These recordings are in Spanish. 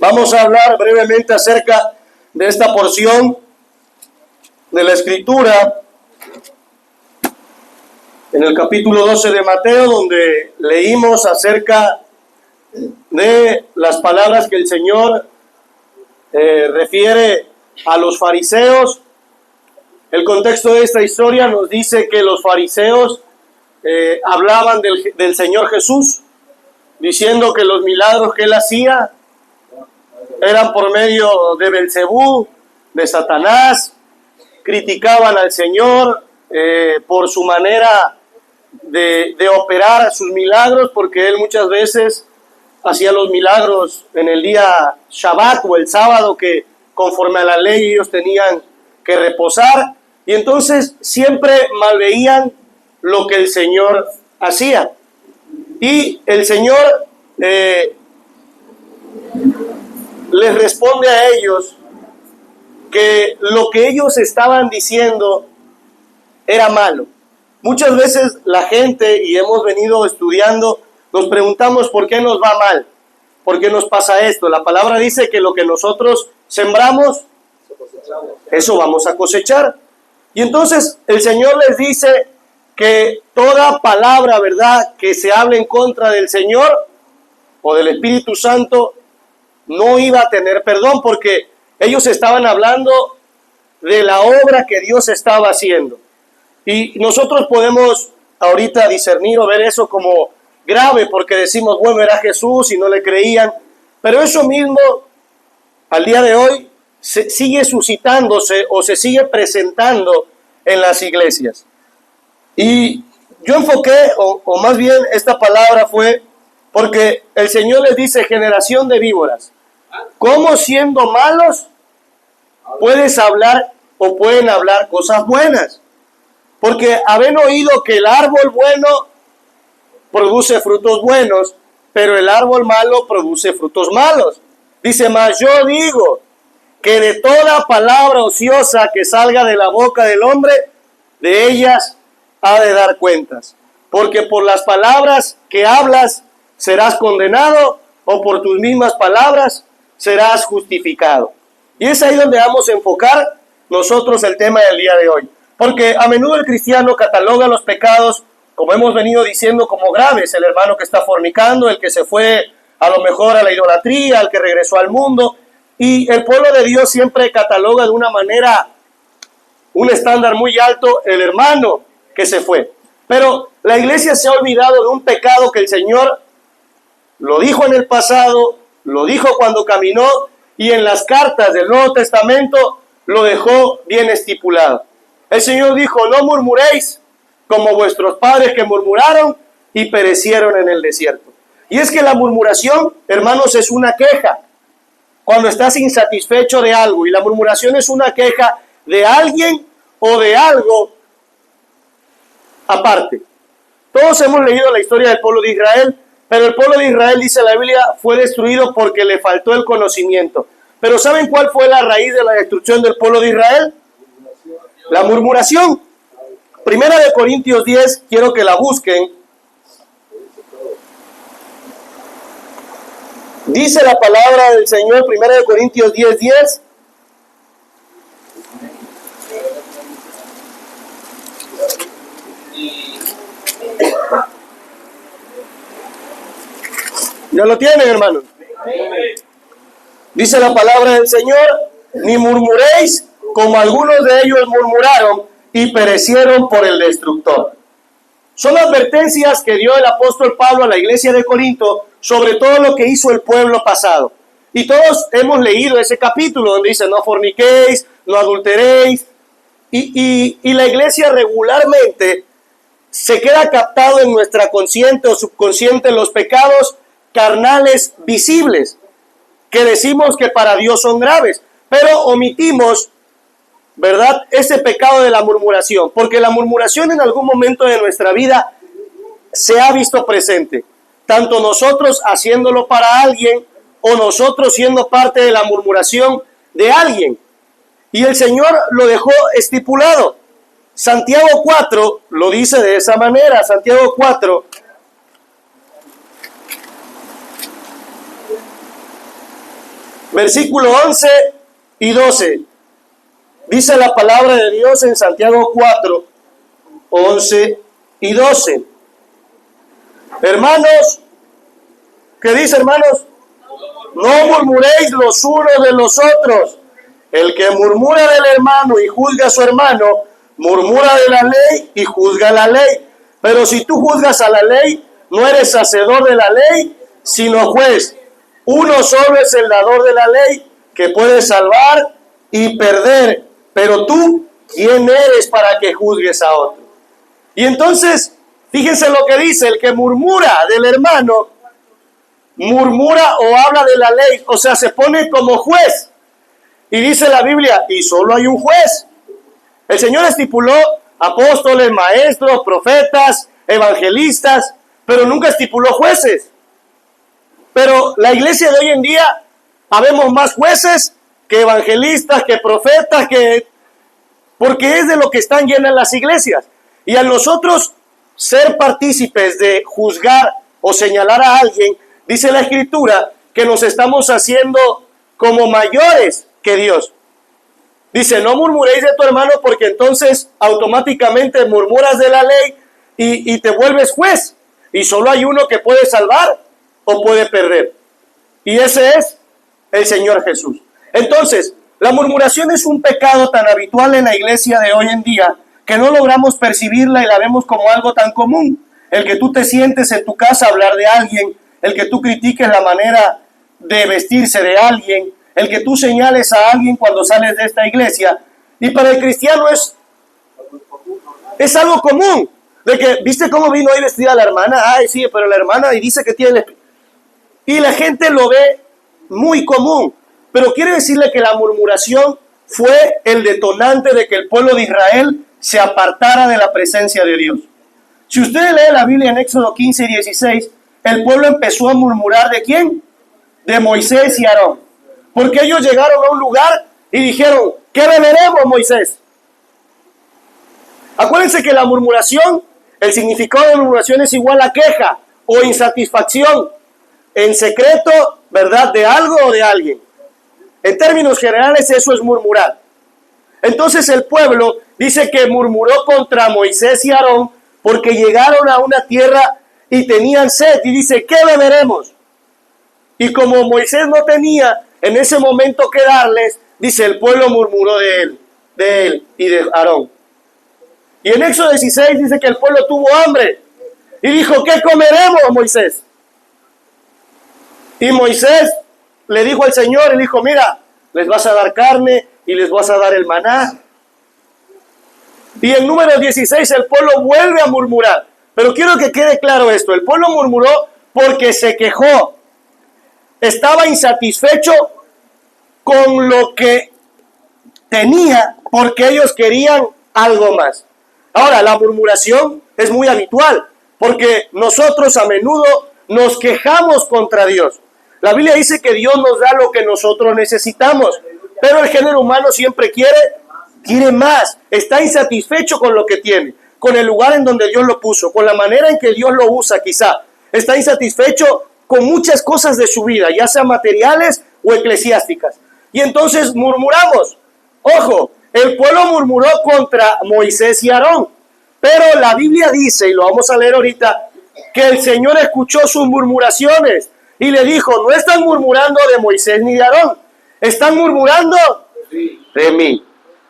Vamos a hablar brevemente acerca de esta porción de la Escritura en el capítulo 12 de Mateo, donde leímos acerca de las palabras que el Señor refiere a los fariseos. El contexto de esta historia nos dice que los fariseos hablaban del Señor Jesús, diciendo que los milagros que Él hacía eran por medio de Belcebú, de Satanás. Criticaban al Señor por su manera de operar sus milagros, porque Él muchas veces hacía los milagros en el día Shabbat o el sábado, que conforme a la ley ellos tenían que reposar, y entonces siempre malveían lo que el Señor hacía. Y el Señor les responde a ellos que lo que ellos estaban diciendo era malo. Muchas veces la gente, y hemos venido estudiando, nos preguntamos por qué nos va mal, por qué nos pasa esto. La palabra dice que lo que nosotros sembramos, eso vamos a cosechar. Y entonces el Señor les dice que toda palabra, ¿verdad?, que se hable en contra del Señor o del Espíritu Santo no iba a tener perdón, porque ellos estaban hablando de la obra que Dios estaba haciendo. Y nosotros podemos ahorita discernir o ver eso como grave, porque decimos, bueno, era Jesús y no le creían. Pero eso mismo, al día de hoy, se sigue suscitándose o se sigue presentando en las iglesias. Y yo enfoqué, o más bien esta palabra fue porque el Señor les dice, generación de víboras, ¿cómo siendo malos puedes hablar o pueden hablar cosas buenas? Porque habéis oído que el árbol bueno produce frutos buenos, pero el árbol malo produce frutos malos. Dice, mas yo digo que de toda palabra ociosa que salga de la boca del hombre, de ellas ha de dar cuentas. Porque por las palabras que hablas serás condenado, o por tus mismas palabras serás justificado. Y es ahí donde vamos a enfocar nosotros el tema del día de hoy. Porque a menudo el cristiano cataloga los pecados, como hemos venido diciendo, como graves. El hermano que está fornicando, el que se fue a lo mejor a la idolatría, el que regresó al mundo. Y el pueblo de Dios siempre cataloga de una manera, un estándar muy alto, el hermano que se fue. Pero la iglesia se ha olvidado de un pecado que el Señor lo dijo en el pasado, lo dijo cuando caminó, y en las cartas del Nuevo Testamento lo dejó bien estipulado. El Señor dijo, no murmuréis como vuestros padres que murmuraron y perecieron en el desierto. Y es que la murmuración, hermanos, es una queja. Cuando estás insatisfecho de algo, y la murmuración es una queja de alguien o de algo aparte. Todos hemos leído la historia del pueblo de Israel, pero el pueblo de Israel, dice la Biblia, fue destruido porque le faltó el conocimiento. Pero ¿saben cuál fue la raíz de la destrucción del pueblo de Israel? La murmuración. Primera de Corintios 10, quiero que la busquen. Dice la palabra del Señor, Primera de Corintios 10:10. ¿Ya lo tienen, hermanos? Dice la palabra del Señor, ni murmuréis como algunos de ellos murmuraron y perecieron por el destructor. Son advertencias que dio el apóstol Pablo a la iglesia de Corinto sobre todo lo que hizo el pueblo pasado. Y todos hemos leído ese capítulo donde dice, no forniquéis, no adulteréis. Y la iglesia regularmente se queda captado en nuestra consciente o subconsciente los pecados carnales visibles, que decimos que para Dios son graves, pero omitimos, ¿verdad?, ese pecado de la murmuración, porque la murmuración en algún momento de nuestra vida se ha visto presente, tanto nosotros haciéndolo para alguien o nosotros siendo parte de la murmuración de alguien. Y el Señor lo dejó estipulado. Santiago 4 lo dice de esa manera. Santiago 4. versículo 11 y 12. Dice la palabra de Dios en Santiago 4, 11 y 12. Hermanos, ¿qué dice, hermanos? No murmuréis los unos de los otros. El que murmura del hermano y juzga a su hermano, murmura de la ley y juzga la ley. Pero si tú juzgas a la ley, no eres hacedor de la ley, sino juez. Uno solo es el dador de la ley, que puede salvar y perder. Pero tú, ¿quién eres para que juzgues a otro? Y entonces, fíjense lo que dice: el que murmura del hermano, murmura o habla de la ley, o sea, se pone como juez. Y dice la Biblia, y solo hay un juez. El Señor estipuló apóstoles, maestros, profetas, evangelistas, pero nunca estipuló jueces. Pero la iglesia de hoy en día, habemos más jueces que evangelistas, que profetas, porque es de lo que están llenas las iglesias. Y a nosotros ser partícipes de juzgar o señalar a alguien, dice la Escritura que nos estamos haciendo como mayores que Dios. Dice, no murmuréis de tu hermano, porque entonces automáticamente murmuras de la ley y te vuelves juez. Y solo hay uno que puede salvar o puede perder. Y ese es el Señor Jesús. Entonces, la murmuración es un pecado tan habitual en la iglesia de hoy en día que no logramos percibirla y la vemos como algo tan común. El que tú te sientes en tu casa a hablar de alguien, el que tú critiques la manera de vestirse de alguien, el que tú señales a alguien cuando sales de esta iglesia. Y para el cristiano es algo común. De que, ¿viste cómo vino ahí vestida la hermana? Ay, sí, pero la hermana y dice que tiene... Y la gente lo ve muy común. Pero quiere decirle que la murmuración fue el detonante de que el pueblo de Israel se apartara de la presencia de Dios. Si usted lee la Biblia en Éxodo 15 y 16, el pueblo empezó a murmurar ¿de quién? De Moisés y Aarón. Porque ellos llegaron a un lugar y dijeron, ¿qué beberemos, Moisés? Acuérdense que la murmuración, el significado de murmuración es igual a queja o insatisfacción en secreto, ¿verdad? De algo o de alguien. En términos generales, eso es murmurar. Entonces el pueblo dice que murmuró contra Moisés y Aarón porque llegaron a una tierra y tenían sed. Y dice, ¿qué beberemos? Y como Moisés no tenía en ese momento que darles, dice, el pueblo murmuró de él y de Aarón. Y en Éxodo 16 dice que el pueblo tuvo hambre. Y dijo, ¿qué comeremos, Moisés? Y Moisés le dijo al Señor, y dijo, mira, les vas a dar carne y les vas a dar el maná. Y en número 16 el pueblo vuelve a murmurar. Pero quiero que quede claro esto, el pueblo murmuró porque se quejó. Estaba insatisfecho con lo que tenía porque ellos querían algo más. Ahora, la murmuración es muy habitual porque nosotros a menudo nos quejamos contra Dios. La Biblia dice que Dios nos da lo que nosotros necesitamos, pero el género humano siempre quiere más, está insatisfecho con lo que tiene, con el lugar en donde Dios lo puso, con la manera en que Dios lo usa quizá. Está insatisfecho con muchas cosas de su vida, ya sean materiales o eclesiásticas. Y entonces murmuramos. Ojo, el pueblo murmuró contra Moisés y Aarón, pero la Biblia dice, y lo vamos a leer ahorita, que el Señor escuchó sus murmuraciones y le dijo, no están murmurando de Moisés ni de Aarón, están murmurando de mí,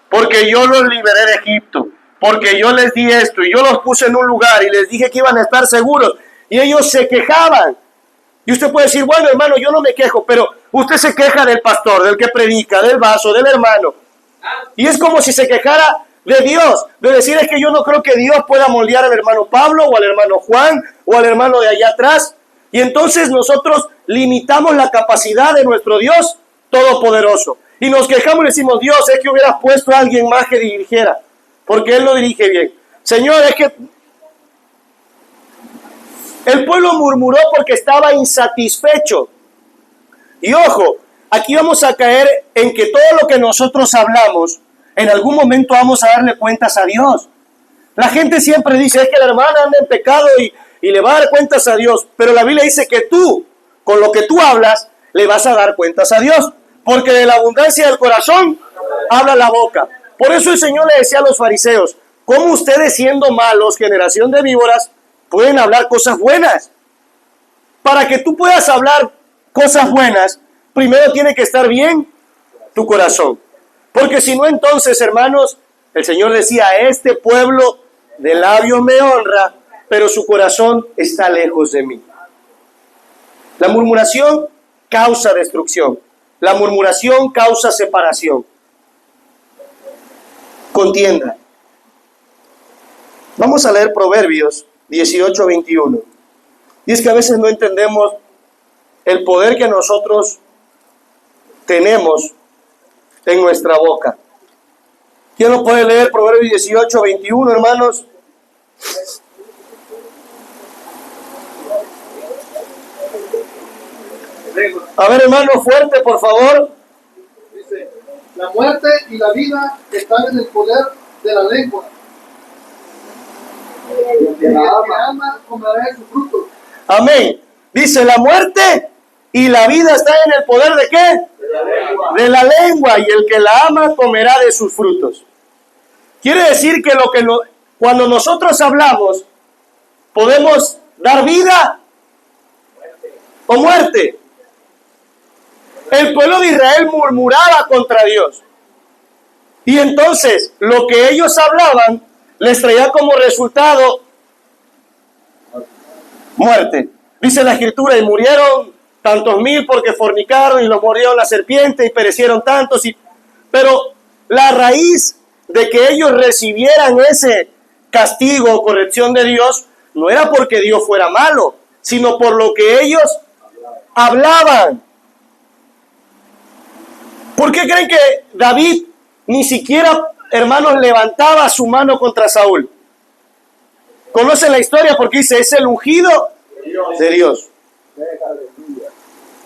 porque yo los liberé de Egipto, porque yo les di esto y yo los puse en un lugar y les dije que iban a estar seguros y ellos se quejaban. Y usted puede decir, bueno, hermano, yo no me quejo, pero usted se queja del pastor, del que predica, del vaso, del hermano. Y es como si se quejara de Dios, de decir, es que yo no creo que Dios pueda moldear al hermano Pablo o al hermano Juan o al hermano de allá atrás. Y entonces nosotros limitamos la capacidad de nuestro Dios todopoderoso. Y nos quejamos y decimos, Dios, es que hubieras puesto a alguien más que dirigiera, porque Él lo dirige bien. Señor, es que el pueblo murmuró porque estaba insatisfecho. Y ojo, aquí vamos a caer en que todo lo que nosotros hablamos, en algún momento vamos a darle cuentas a Dios. La gente siempre dice, es que la hermana anda en pecado y le va a dar cuentas a Dios. Pero la Biblia dice que tú, con lo que tú hablas, le vas a dar cuentas a Dios. porque de la abundancia del corazón habla la boca. Por eso el Señor le decía a los fariseos, ¿cómo ustedes siendo malos, generación de víboras, pueden hablar cosas buenas? Para que tú puedas hablar cosas buenas, primero tiene que estar bien tu corazón. Porque si no, entonces, hermanos, el Señor decía, este pueblo de labios me honra, pero su corazón está lejos de mí. La murmuración causa destrucción. La murmuración causa separación. Contienda. Vamos a leer Proverbios 18:21. Y es que a veces no entendemos el poder que nosotros tenemos en nuestra boca. ¿Quién no puede leer Proverbios 18:21, hermanos? A ver, hermano, fuerte, por favor. Dice, la muerte y la vida están en el poder de la lengua. El que ama comerá de su fruto. Amén. Dice, la muerte y la vida están en el poder ¿de qué? De la lengua, y el que la ama comerá de sus frutos. Quiere decir que cuando nosotros hablamos, podemos dar vida o muerte. El pueblo de Israel murmuraba contra Dios. Y entonces, lo que ellos hablaban les traía como resultado muerte. Dice la Escritura, y murieron tantos mil porque fornicaron, y los mordió la serpiente, y perecieron tantos. Pero la raíz de que ellos recibieran ese castigo o corrección de Dios no era porque Dios fuera malo, sino por lo que ellos hablaban. ¿Por qué creen que David ni siquiera, hermanos, levantaba su mano contra Saúl? ¿Conocen la historia? Porque dice, es el ungido de Dios.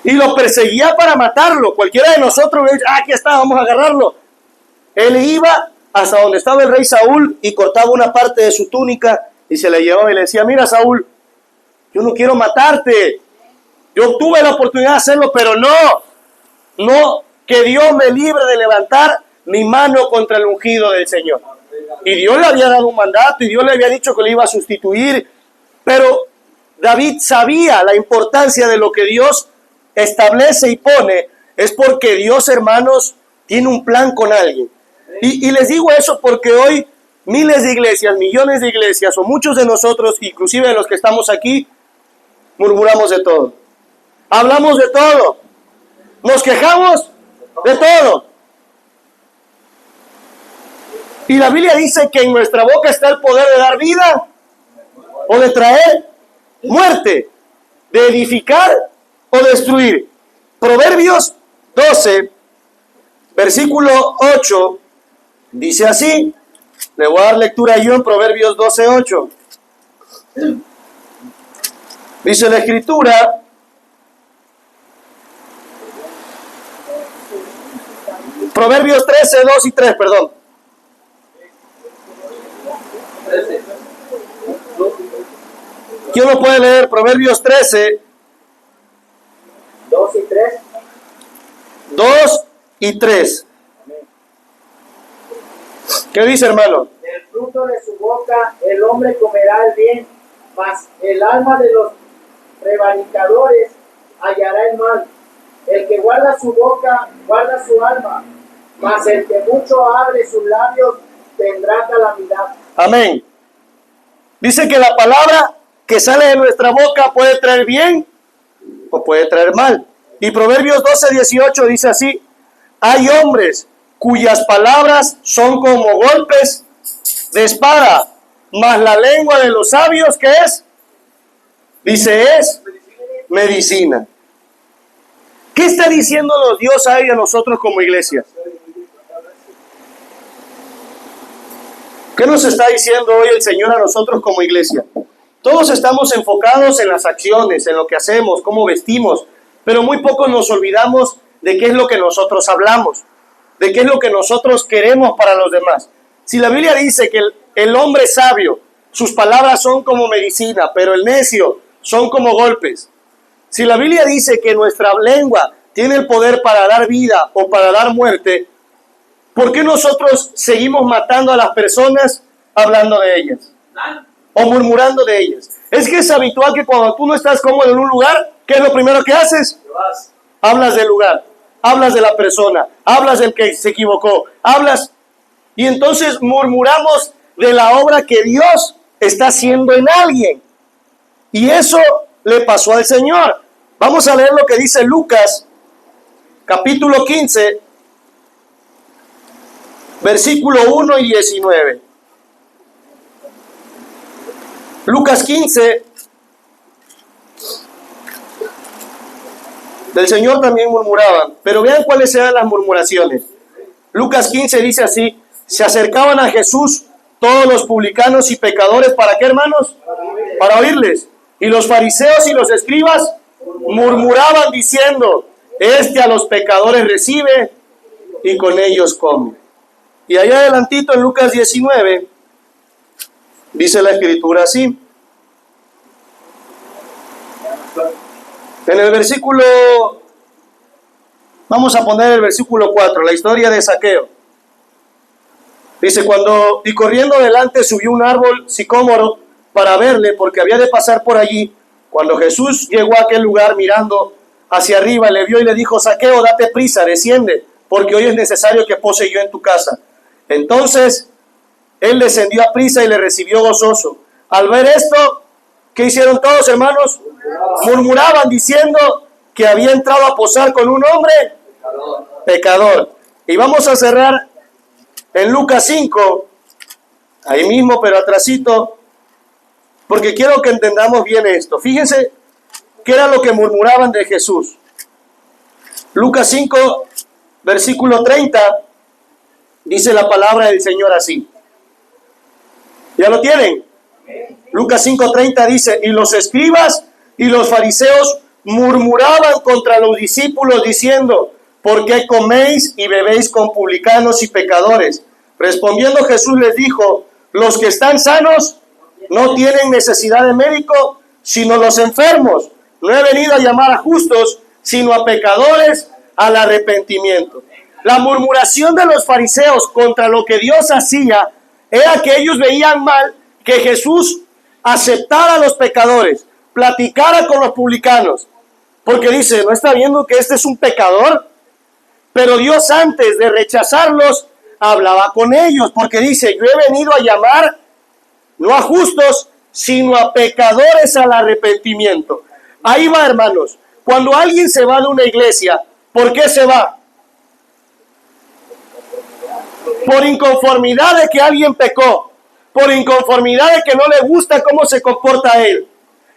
Y lo perseguía para matarlo. Cualquiera de nosotros, aquí está, vamos a agarrarlo. Él iba hasta donde estaba el rey Saúl y cortaba una parte de su túnica y se la llevaba y le decía, mira Saúl, yo no quiero matarte. Yo tuve la oportunidad de hacerlo, pero no, que Dios me libre de levantar mi mano contra el ungido del Señor. Y Dios le había dado un mandato y Dios le había dicho que le iba a sustituir, pero David sabía la importancia de lo que Dios establece y pone. Es porque Dios, hermanos, tiene un plan con alguien. Y les digo eso porque hoy miles de iglesias, millones de iglesias, o muchos de nosotros, inclusive de los que estamos aquí, murmuramos de todo. Hablamos de todo. Nos quejamos de todo. Y la Biblia dice que en nuestra boca está el poder de dar vida o de traer muerte, de edificar o destruir. Proverbios 12, versículo 8, dice así. Le voy a dar lectura yo en Proverbios 12, 8. Dice la Escritura, Proverbios 13, 2 y 3, perdón. ¿Quién lo puede leer? Proverbios 13, 2 y 3. 2 y 3. ¿Qué dice, hermano? Del fruto de su boca el hombre comerá el bien, mas el alma de los prevaricadores hallará el mal. El que guarda su boca, guarda su alma, mas el que mucho abre sus labios tendrá calamidad. Amén. Dice que la palabra que sale de nuestra boca puede traer bien o puede traer mal. Y Proverbios 12, 18 dice así: hay hombres cuyas palabras son como golpes de espada, mas la lengua de los sabios, ¿qué es? Dice, es medicina. ¿Qué está diciéndonos Dios a nosotros como iglesia? ¿Qué nos está diciendo hoy el Señor a nosotros como iglesia? Todos estamos enfocados en las acciones, en lo que hacemos, cómo vestimos, pero muy poco nos olvidamos de qué es lo que nosotros hablamos, de qué es lo que nosotros queremos para los demás. Si la Biblia dice que el hombre sabio, sus palabras son como medicina, pero el necio son como golpes. Si la Biblia dice que nuestra lengua tiene el poder para dar vida o para dar muerte, ¿por qué nosotros seguimos matando a las personas hablando de ellas o murmurando de ellas? Es que es habitual que cuando tú no estás cómodo en un lugar, ¿qué es lo primero que haces? Hablas del lugar, hablas de la persona, hablas del que se equivocó, hablas, y entonces murmuramos de la obra que Dios está haciendo en alguien. Y eso le pasó al Señor. Vamos a leer lo que dice Lucas, capítulo 15, versículo 1 y 19. Lucas 15, del Señor también murmuraban, pero vean cuáles eran las murmuraciones. Lucas 15 dice así: se acercaban a Jesús todos los publicanos y pecadores, ¿para qué, hermanos? Para oírles. Y los fariseos y los escribas murmuraban diciendo: este a los pecadores recibe y con ellos come. Y allá adelantito en Lucas 19 dice la escritura así. En el versículo, vamos a poner el versículo 4, la historia de Zaqueo. Dice: y corriendo adelante subió un árbol sicómoro para verle, porque había de pasar por allí. Cuando Jesús llegó a aquel lugar, mirando hacia arriba, le vio y le dijo: Zaqueo, date prisa, desciende, porque hoy es necesario que pose yo en tu casa. Entonces él descendió a prisa y le recibió gozoso. Al ver esto, ¿qué hicieron todos, hermanos? Murmuraban diciendo que había entrado a posar con un hombre pecador. Y vamos a cerrar en Lucas 5, ahí mismo, pero atrasito, porque quiero que entendamos bien esto. Fíjense qué era lo que murmuraban de Jesús. Lucas 5, versículo 30, dice la palabra del Señor así. ¿Ya lo tienen? Lucas 5:30 dice: y los escribas y los fariseos murmuraban contra los discípulos diciendo: ¿por qué coméis y bebéis con publicanos y pecadores? Respondiendo Jesús les dijo: los que están sanos no tienen necesidad de médico, sino los enfermos. No he venido a llamar a justos, sino a pecadores al arrepentimiento. La murmuración de los fariseos contra lo que Dios hacía era que ellos veían mal que Jesús aceptara a los pecadores, platicara con los publicanos, porque dice: ¿no está viendo que este es un pecador? Pero Dios, antes de rechazarlos, hablaba con ellos, porque dice: yo he venido a llamar no a justos, sino a pecadores al arrepentimiento. Ahí va, hermanos. Cuando alguien se va de una iglesia, ¿por qué se va? Por inconformidad de que alguien pecó, por inconformidad de que no le gusta cómo se comporta él.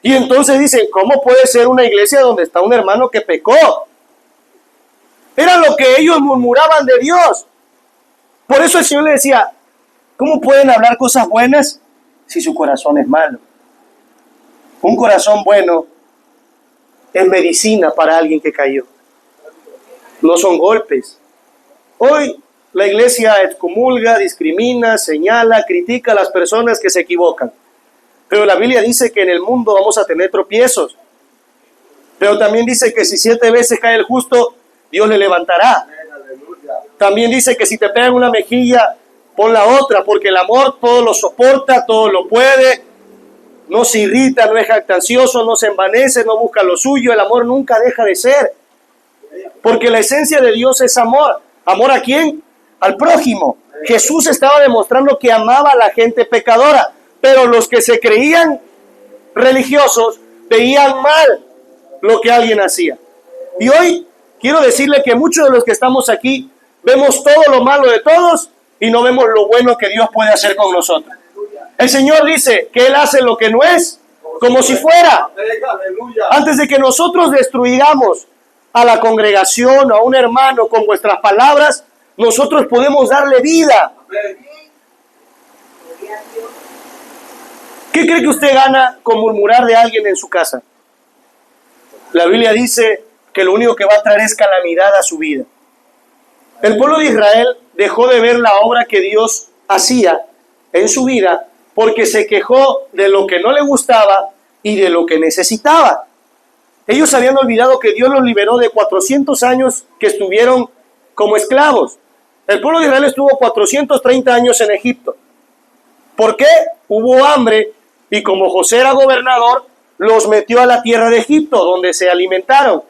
Y entonces dicen: ¿cómo puede ser una iglesia donde está un hermano que pecó? Era lo que ellos murmuraban de Dios. Por eso el Señor le decía: ¿cómo pueden hablar cosas buenas si su corazón es malo? Un corazón bueno es medicina para alguien que cayó. No son golpes. Hoy la iglesia excomulga, discrimina, señala, critica a las personas que se equivocan. Pero la Biblia dice que en el mundo vamos a tener tropiezos. Pero también dice que si 7 veces cae el justo, Dios le levantará. También dice que si te pegan una mejilla, pon la otra, porque el amor todo lo soporta, todo lo puede, no se irrita, no es jactancioso, no se envanece, no busca lo suyo. El amor nunca deja de ser, porque la esencia de Dios es amor. ¿Amor a quién? Al prójimo. Jesús estaba demostrando que amaba a la gente pecadora, pero los que se creían religiosos veían mal lo que alguien hacía. Y hoy quiero decirle que muchos de los que estamos aquí vemos todo lo malo de todos y no vemos lo bueno que Dios puede hacer con nosotros. El Señor dice que Él hace lo que no es como si fuera. Antes de que nosotros destruyamos a la congregación o a un hermano con vuestras palabras, nosotros podemos darle vida. ¿Qué cree que usted gana con murmurar de alguien en su casa? La Biblia dice que lo único que va a traer es calamidad a su vida. El pueblo de Israel dejó de ver la obra que Dios hacía en su vida porque se quejó de lo que no le gustaba y de lo que necesitaba. Ellos habían olvidado que Dios los liberó de 400 años que estuvieron como esclavos. El pueblo de Israel estuvo 430 años en Egipto. ¿Por qué? Hubo hambre y como José era gobernador, los metió a la tierra de Egipto, donde se alimentaron.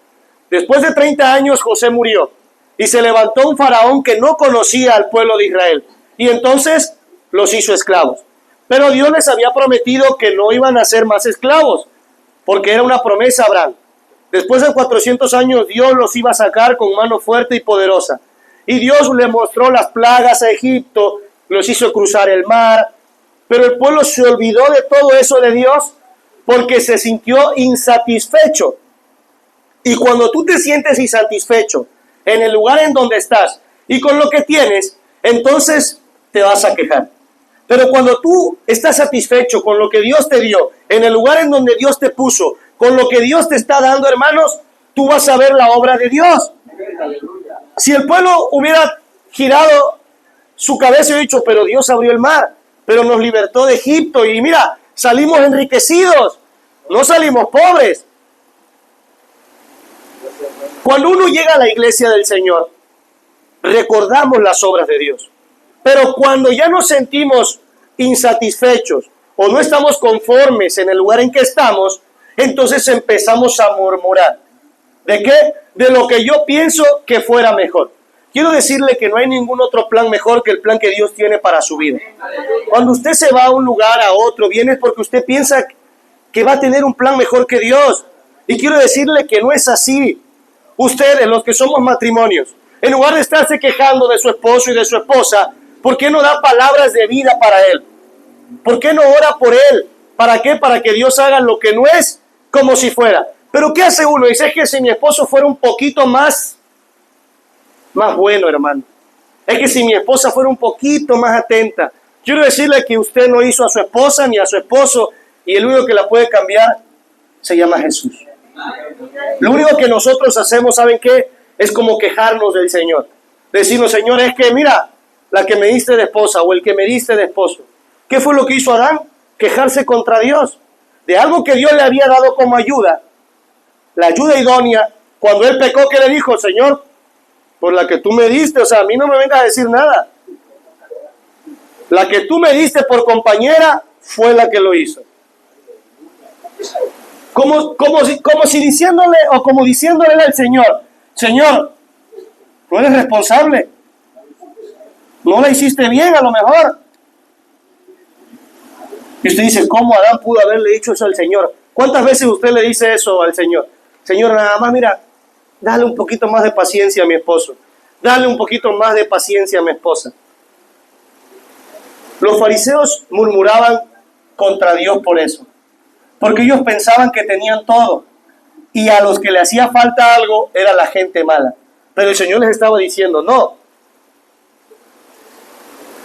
Después de 30 años, José murió y se levantó un faraón que no conocía al pueblo de Israel y entonces los hizo esclavos. Pero Dios les había prometido que no iban a ser más esclavos, porque era una promesa a Abraham. Después de 400 años, Dios los iba a sacar con mano fuerte y poderosa. Y Dios le mostró las plagas a Egipto, los hizo cruzar el mar, pero el pueblo se olvidó de todo eso de Dios porque se sintió insatisfecho. Y cuando tú te sientes insatisfecho en el lugar en donde estás y con lo que tienes, entonces te vas a quejar. Pero cuando tú estás satisfecho con lo que Dios te dio, en el lugar en donde Dios te puso, con lo que Dios te está dando, hermanos, tú vas a ver la obra de Dios. Si el pueblo hubiera girado su cabeza y dicho, pero Dios abrió el mar, pero nos libertó de Egipto y mira, salimos enriquecidos, no salimos pobres. Cuando uno llega a la iglesia del Señor, recordamos las obras de Dios. Pero cuando ya nos sentimos insatisfechos o no estamos conformes en el lugar en que estamos, entonces empezamos a murmurar. ¿De qué? De lo que yo pienso que fuera mejor. Quiero decirle que no hay ningún otro plan mejor que el plan que Dios tiene para su vida. Cuando usted se va a un lugar, a otro, viene porque usted piensa que va a tener un plan mejor que Dios. Y quiero decirle que no es así. Ustedes, los que somos matrimonios, en lugar de estarse quejando de su esposo y de su esposa, ¿por qué no da palabras de vida para él? ¿Por qué no ora por él? ¿Para qué? Para que Dios haga lo que no es como si fuera. Pero ¿qué hace uno? Dice, es que si mi esposo fuera un poquito más bueno, hermano. Es que si mi esposa fuera un poquito más atenta. Quiero decirle que usted no hizo a su esposa ni a su esposo y el único que la puede cambiar se llama Jesús. Lo único que nosotros hacemos, ¿saben qué? Es como quejarnos del Señor. Decirnos, Señor, es que mira, la que me diste de esposa o el que me diste de esposo. ¿Qué fue lo que hizo Adán? Quejarse contra Dios. De algo que Dios le había dado como ayuda. La ayuda idónea. Cuando él pecó, ¿qué le dijo? Señor, por la que tú me diste, o sea, a mí no me vengas a decir nada. La que tú me diste por compañera fue la que lo hizo. Como si diciéndole, o como diciéndole al Señor, Señor, tú eres responsable. No la hiciste bien a lo mejor. Y usted dice, ¿cómo Adán pudo haberle dicho eso al Señor? ¿Cuántas veces usted le dice eso al Señor? Señor, nada más, mira, dale un poquito más de paciencia a mi esposo. Dale un poquito más de paciencia a mi esposa. Los fariseos murmuraban contra Dios por eso. Porque ellos pensaban que tenían todo. Y a los que le hacía falta algo era la gente mala. Pero el Señor les estaba diciendo, no.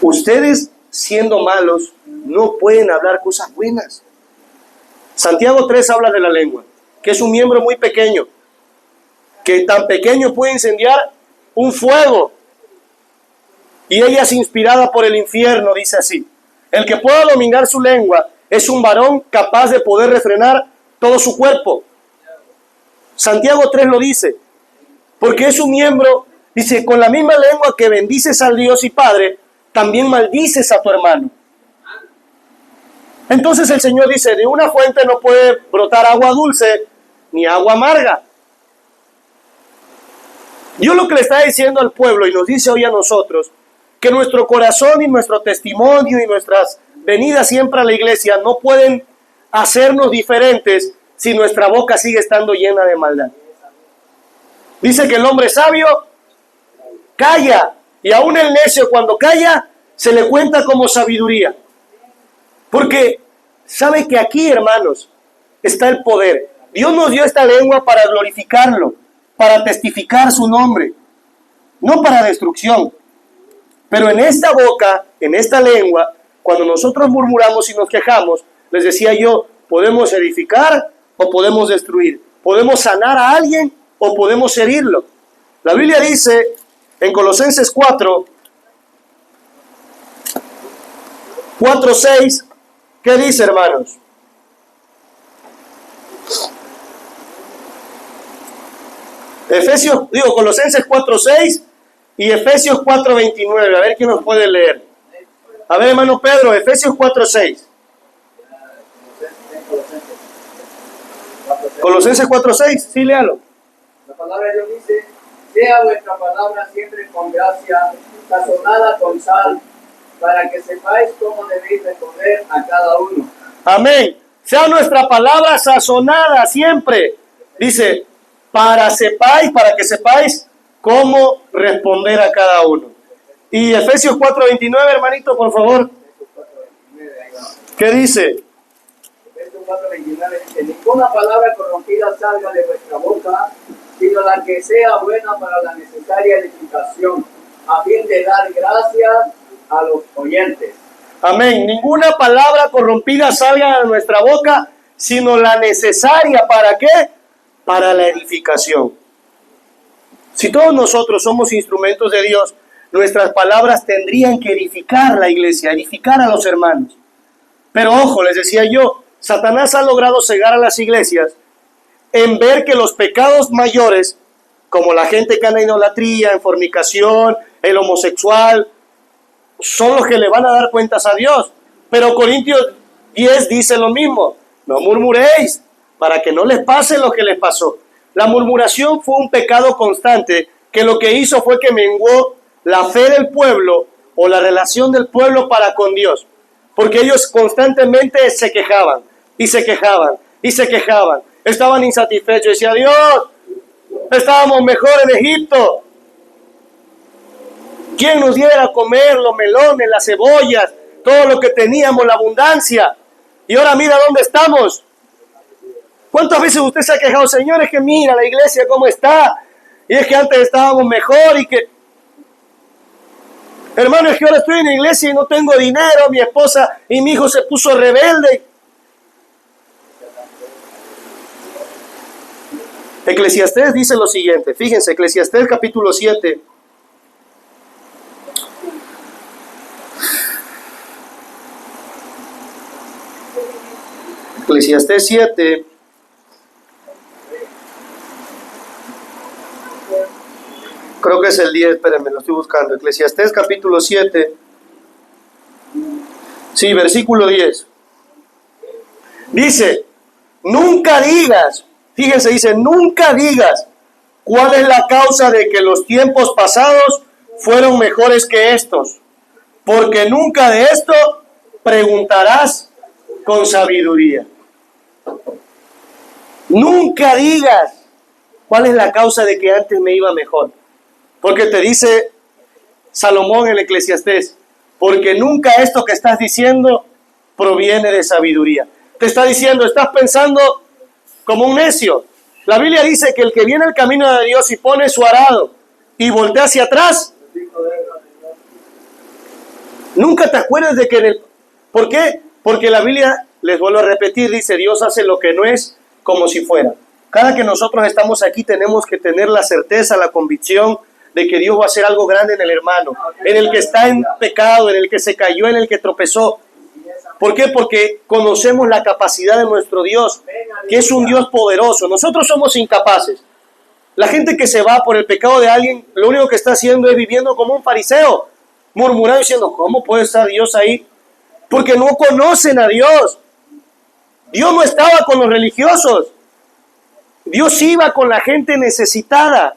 Ustedes, siendo malos, no pueden hablar cosas buenas. Santiago 3 habla de la lengua, que es un miembro muy pequeño, que tan pequeño puede incendiar un fuego. Y ella es inspirada por el infierno, dice así. El que pueda dominar su lengua es un varón capaz de poder refrenar todo su cuerpo. Santiago 3 lo dice, porque es un miembro, dice, con la misma lengua que bendices al Dios y Padre, también maldices a tu hermano. Entonces el Señor dice, de una fuente no puede brotar agua dulce ni agua amarga. Dios lo que le está diciendo al pueblo y nos dice hoy a nosotros, que nuestro corazón y nuestro testimonio y nuestras venidas siempre a la iglesia no pueden hacernos diferentes si nuestra boca sigue estando llena de maldad. Dice que el hombre sabio calla, y aún el necio cuando calla se le cuenta como sabiduría. Porque sabe que aquí, hermanos, está el poder. Dios nos dio esta lengua para glorificarlo, para testificar su nombre, no para destrucción. Pero en esta boca, en esta lengua, cuando nosotros murmuramos y nos quejamos, les decía yo, podemos edificar o podemos destruir. Podemos sanar a alguien o podemos herirlo. La Biblia dice en Colosenses 4:6, ¿qué dice, hermanos? Colosenses 4:6 y Efesios 4:29. A ver quién nos puede leer. A ver, hermano Pedro, Efesios 4:6. Colosenses 4:6, sí, léalo. La palabra de Dios dice: sea vuestra palabra siempre con gracia, sazonada con sal, para que sepáis cómo debéis responder a cada uno. Amén. Sea nuestra palabra sazonada siempre. Dice, para que sepáis cómo responder a cada uno. Y Efesios 4:29, hermanito, por favor. ¿Qué dice? Efesios 4:29 dice: ninguna palabra corrompida salga de vuestra boca, sino la que sea buena para la necesaria edificación, a fin de dar gracias a los oyentes. Amén. Ninguna palabra corrompida salga de nuestra boca, sino la necesaria, ¿para qué? Para la edificación. Si todos nosotros somos instrumentos de Dios, nuestras palabras tendrían que edificar la iglesia, edificar a los hermanos. Pero ojo, les decía yo, Satanás ha logrado cegar a las iglesias en ver que los pecados mayores, como la gente que anda en idolatría, en fornicación, el homosexual, son los que le van a dar cuentas a Dios. Pero Corintios 10 dice lo mismo: no murmuréis, para que no les pase lo que les pasó. La murmuración fue un pecado constante que lo que hizo fue que menguó la fe del pueblo o la relación del pueblo para con Dios. Porque ellos constantemente se quejaban y se quejaban y se quejaban. Estaban insatisfechos. Decía: Dios, estábamos mejor en Egipto. ¿Quién nos diera a comer los melones, las cebollas, todo lo que teníamos, la abundancia? Y ahora mira dónde estamos. ¿Cuántas veces usted se ha quejado? Señor, es que mira la iglesia cómo está. Y es que antes estábamos mejor y que... Hermano, es que ahora estoy en la iglesia y no tengo dinero. Mi esposa y mi hijo se puso rebelde. Eclesiastés dice lo siguiente. Fíjense, Eclesiastés capítulo 7. Eclesiastés 7. Creo que es el 10, espérenme, lo estoy buscando. Eclesiastés capítulo 7. Sí, versículo 10. Dice, nunca digas, fíjense, dice, nunca digas cuál es la causa de que los tiempos pasados fueron mejores que estos, porque nunca de esto preguntarás con sabiduría. Nunca digas cuál es la causa de que antes me iba mejor. Porque te dice Salomón en el Eclesiastés, porque nunca esto que estás diciendo proviene de sabiduría. Te está diciendo, estás pensando como un necio. La Biblia dice que el que viene al camino de Dios y pone su arado y voltea hacia atrás, nunca te acuerdas de que ¿por qué? Porque la Biblia, les vuelvo a repetir, dice, Dios hace lo que no es como si fuera. Cada que nosotros estamos aquí tenemos que tener la certeza, la convicción de que Dios va a hacer algo grande en el hermano, en el que está en pecado, en el que se cayó, en el que tropezó. ¿Por qué? Porque conocemos la capacidad de nuestro Dios, que es un Dios poderoso. Nosotros somos incapaces. La gente que se va por el pecado de alguien, lo único que está haciendo es viviendo como un fariseo, murmurando diciendo, ¿cómo puede estar Dios ahí? Porque no conocen a Dios. Dios no estaba con los religiosos. Dios iba con la gente necesitada.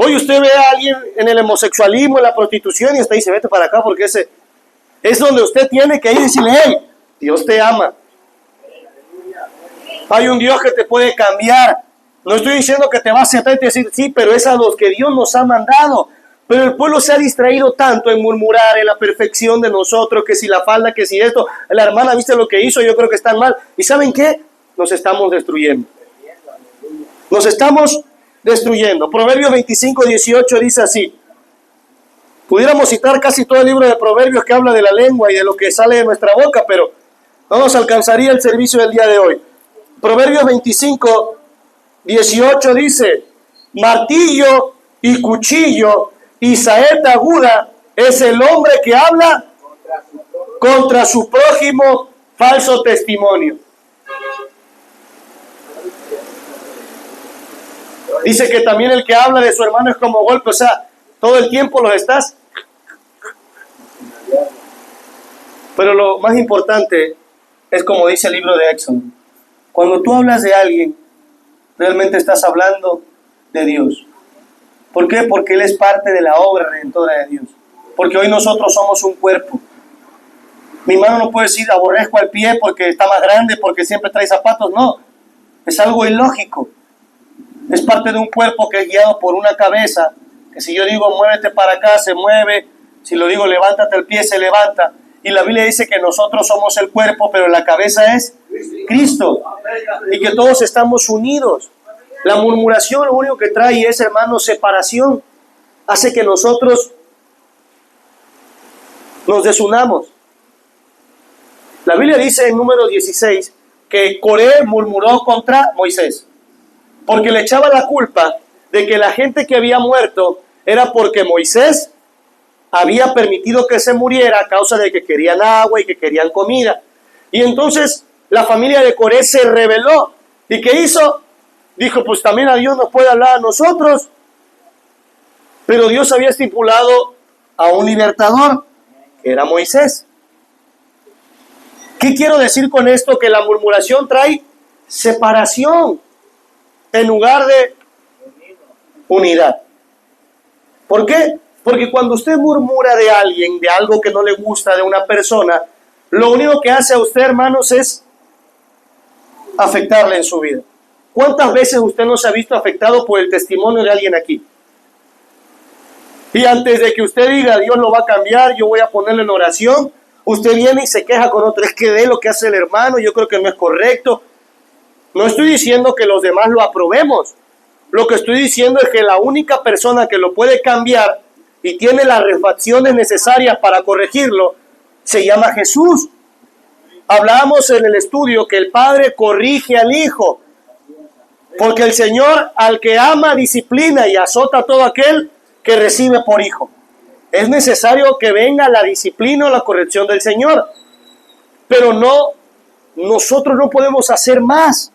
Hoy usted ve a alguien en el homosexualismo, en la prostitución, y usted dice, vete para acá, porque ese es donde usted tiene que ir y decirle, hey, Dios te ama. Hay un Dios que te puede cambiar. No estoy diciendo que te va a aceptar y decir, sí, pero es a los que Dios nos ha mandado. Pero el pueblo se ha distraído tanto en murmurar, en la perfección de nosotros, que si la falda, que si esto, la hermana, ¿viste lo que hizo? Yo creo que están mal. ¿Y saben qué? Nos estamos destruyendo. Nos estamos destruyendo. Proverbios 25:18 dice así. Pudiéramos citar casi todo el libro de Proverbios que habla de la lengua y de lo que sale de nuestra boca, pero no nos alcanzaría el servicio del día de hoy. Proverbios 25:18 dice, martillo y cuchillo y saeta aguda es el hombre que habla contra su prójimo falso testimonio. Dice que también el que habla de su hermano es como golpe, o sea, todo el tiempo los estás. Pero lo más importante es como dice el libro de Éxodo. Cuando tú hablas de alguien, realmente estás hablando de Dios. ¿Por qué? Porque Él es parte de la obra redentora de Dios. Porque hoy nosotros somos un cuerpo. Mi mano no puede decir aborrezco al pie porque está más grande, porque siempre trae zapatos. No, es algo ilógico. Es parte de un cuerpo que es guiado por una cabeza, que si yo digo muévete para acá, se mueve. Si lo digo levántate el pie, se levanta. Y la Biblia dice que nosotros somos el cuerpo, pero la cabeza es Cristo. Y que todos estamos unidos. La murmuración lo único que trae es, hermano, separación. Hace que nosotros nos desunamos. La Biblia dice en número 16 que Coré murmuró contra Moisés, porque le echaba la culpa de que la gente que había muerto era porque Moisés había permitido que se muriera a causa de que querían agua y que querían comida. Y entonces la familia de Coré se rebeló. ¿Y qué hizo? Dijo, pues también a Dios nos puede hablar a nosotros. Pero Dios había estipulado a un libertador, que era Moisés. ¿Qué quiero decir con esto? Que la murmuración trae separación en lugar de unidad. ¿Por qué? Porque cuando usted murmura de alguien, de algo que no le gusta, de una persona, lo único que hace a usted, hermanos, es afectarle en su vida. ¿Cuántas veces usted no se ha visto afectado por el testimonio de alguien aquí? Y antes de que usted diga, Dios lo va a cambiar, yo voy a ponerle en oración, usted viene y se queja con otro. Es que ve lo que hace el hermano, yo creo que no es correcto. No estoy diciendo que los demás lo aprobemos. Lo que estoy diciendo es que la única persona que lo puede cambiar y tiene las refacciones necesarias para corregirlo, se llama Jesús. Hablábamos en el estudio que el Padre corrige al Hijo, porque el Señor al que ama disciplina y azota a todo aquel que recibe por hijo. Es necesario que venga la disciplina o la corrección del Señor, pero nosotros no podemos hacer más.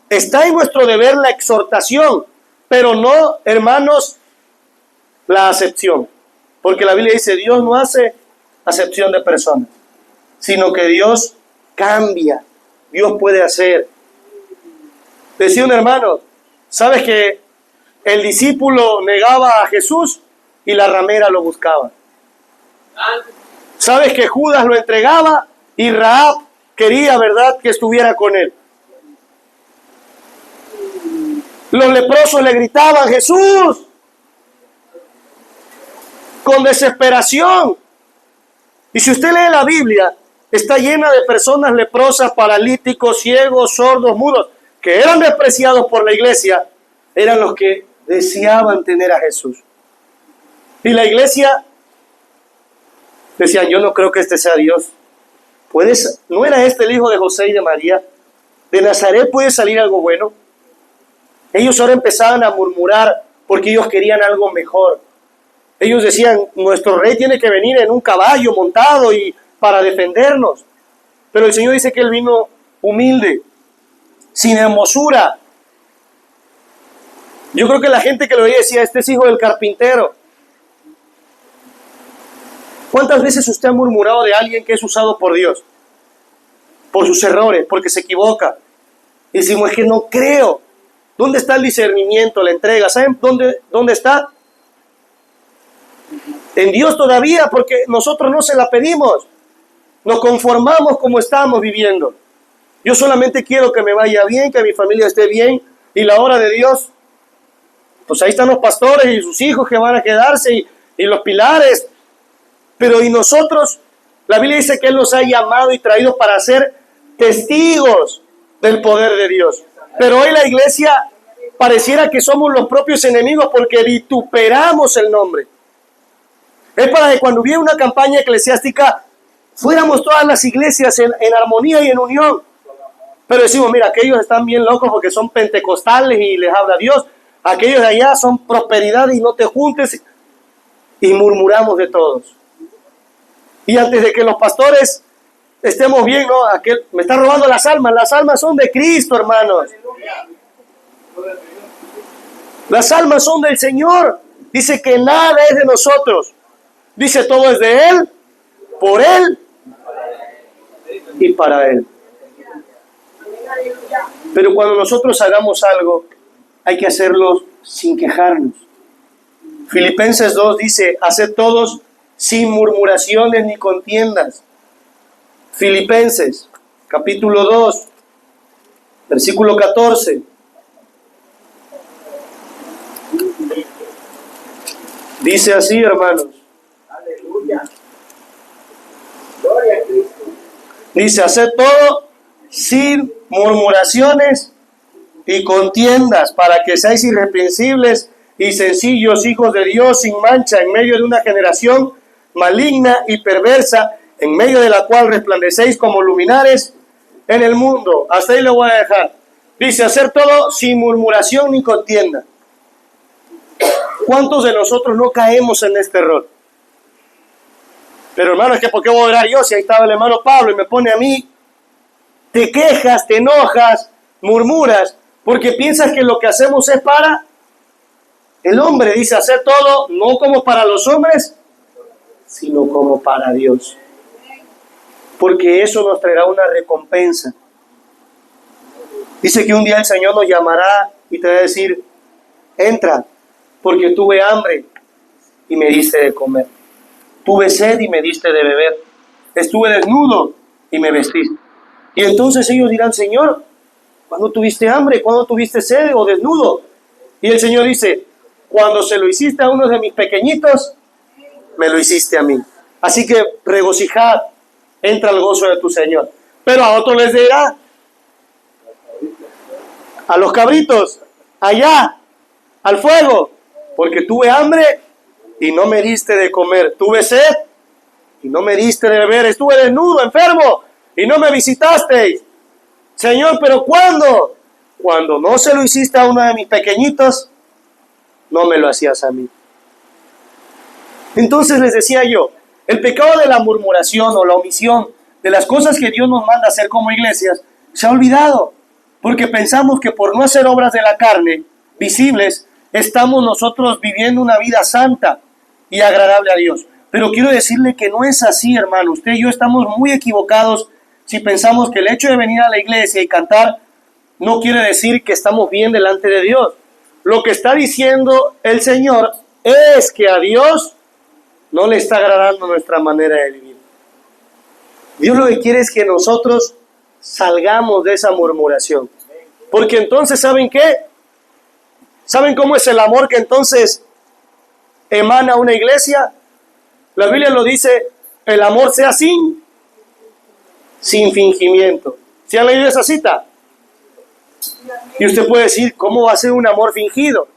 Está en nuestro deber la exhortación, pero no, hermanos, la acepción. Porque la Biblia dice, Dios no hace acepción de personas, sino que Dios cambia. Dios puede hacer. Decía un hermano, ¿sabes que el discípulo negaba a Jesús y la ramera lo buscaba? ¿Sabes que Judas lo entregaba y Rahab quería, verdad, que estuviera con él? Los leprosos le gritaban, Jesús, con desesperación. Y si usted lee la Biblia, está llena de personas leprosas, paralíticos, ciegos, sordos, mudos, que eran despreciados por la iglesia, eran los que deseaban tener a Jesús. Y la iglesia decían, yo no creo que este sea Dios. ¿No era este el hijo de José y de María? ¿De Nazaret puede salir algo bueno? Ellos ahora empezaban a murmurar porque ellos querían algo mejor. Ellos decían, nuestro rey tiene que venir en un caballo montado y para defendernos. Pero el Señor dice que Él vino humilde, sin hermosura. Yo creo que la gente que lo veía decía, este es hijo del carpintero. ¿Cuántas veces usted ha murmurado de alguien que es usado por Dios? Por sus errores, porque se equivoca. Y decimos, es que no creo. ¿Dónde está el discernimiento, la entrega? ¿Saben dónde está? En Dios todavía, porque nosotros no se la pedimos. Nos conformamos como estamos viviendo. Yo solamente quiero que me vaya bien, que mi familia esté bien. Y la obra de Dios, pues ahí están los pastores y sus hijos que van a quedarse y los pilares. Pero y nosotros, la Biblia dice que Él nos ha llamado y traído para ser testigos del poder de Dios. Pero hoy la iglesia pareciera que somos los propios enemigos porque vituperamos el nombre. Es para que cuando hubiera una campaña eclesiástica fuéramos todas las iglesias en armonía y en unión. Pero decimos, mira, aquellos están bien locos porque son pentecostales y les habla Dios. Aquellos de allá son prosperidad y no te juntes. Y murmuramos de todos. Y antes de que los pastores estemos bien, ¿no? Aquel me está robando las almas son de Cristo, hermanos. Las almas son del Señor. Dice que nada es de nosotros. Dice todo es de Él, por Él y para Él. Pero cuando nosotros hagamos algo, hay que hacerlo sin quejarnos. Filipenses 2 dice, haced todos sin murmuraciones ni contiendas. Filipenses, capítulo 2, versículo 14. Dice así, hermanos. Aleluya. Gloria a Cristo. Dice, haced todo sin murmuraciones y contiendas, para que seáis irreprensibles y sencillos hijos de Dios, sin mancha, en medio de una generación maligna y perversa, en medio de la cual resplandecéis como luminares en el mundo. Hasta ahí lo voy a dejar. Dice, hacer todo sin murmuración ni contienda. ¿Cuántos de nosotros no caemos en este error? Pero hermano, es que ¿por qué voy a orar yo si ahí estaba el hermano Pablo y me pone a mí? Te quejas, te enojas, murmuras, porque piensas que lo que hacemos es para el hombre. Dice, hacer todo no como para los hombres, sino como para Dios. Porque eso nos traerá una recompensa. Dice que un día el Señor nos llamará y te va a decir, entra, porque tuve hambre y me diste de comer. Tuve sed y me diste de beber. Estuve desnudo y me vestiste. Y entonces ellos dirán, Señor, ¿cuándo tuviste hambre? ¿Cuándo tuviste sed o desnudo? Y el Señor dice, cuando se lo hiciste a uno de mis pequeñitos, me lo hiciste a mí. Así que regocijad, entra al gozo de tu Señor. Pero a otros les dirá, a los cabritos, allá, al fuego, porque tuve hambre y no me diste de comer, tuve sed y no me diste de beber, estuve desnudo, enfermo y no me visitasteis. Señor, ¿pero cuándo? Cuando no se lo hiciste a uno de mis pequeñitos, no me lo hacías a mí. Entonces les decía yo, el pecado de la murmuración o la omisión de las cosas que Dios nos manda hacer como iglesias se ha olvidado, porque pensamos que por no hacer obras de la carne visibles, estamos nosotros viviendo una vida santa y agradable a Dios. Pero quiero decirle que no es así, hermano. Usted y yo estamos muy equivocados si pensamos que el hecho de venir a la iglesia y cantar no quiere decir que estamos bien delante de Dios. Lo que está diciendo el Señor es que a Dios no le está agradando nuestra manera de vivir. Dios lo que quiere es que nosotros salgamos de esa murmuración. Porque entonces, ¿saben qué? ¿Saben cómo es el amor que entonces emana una iglesia? La Biblia lo dice, el amor sea sin fingimiento. ¿Sí han leído esa cita? Y usted puede decir, ¿cómo va a ser un amor fingido?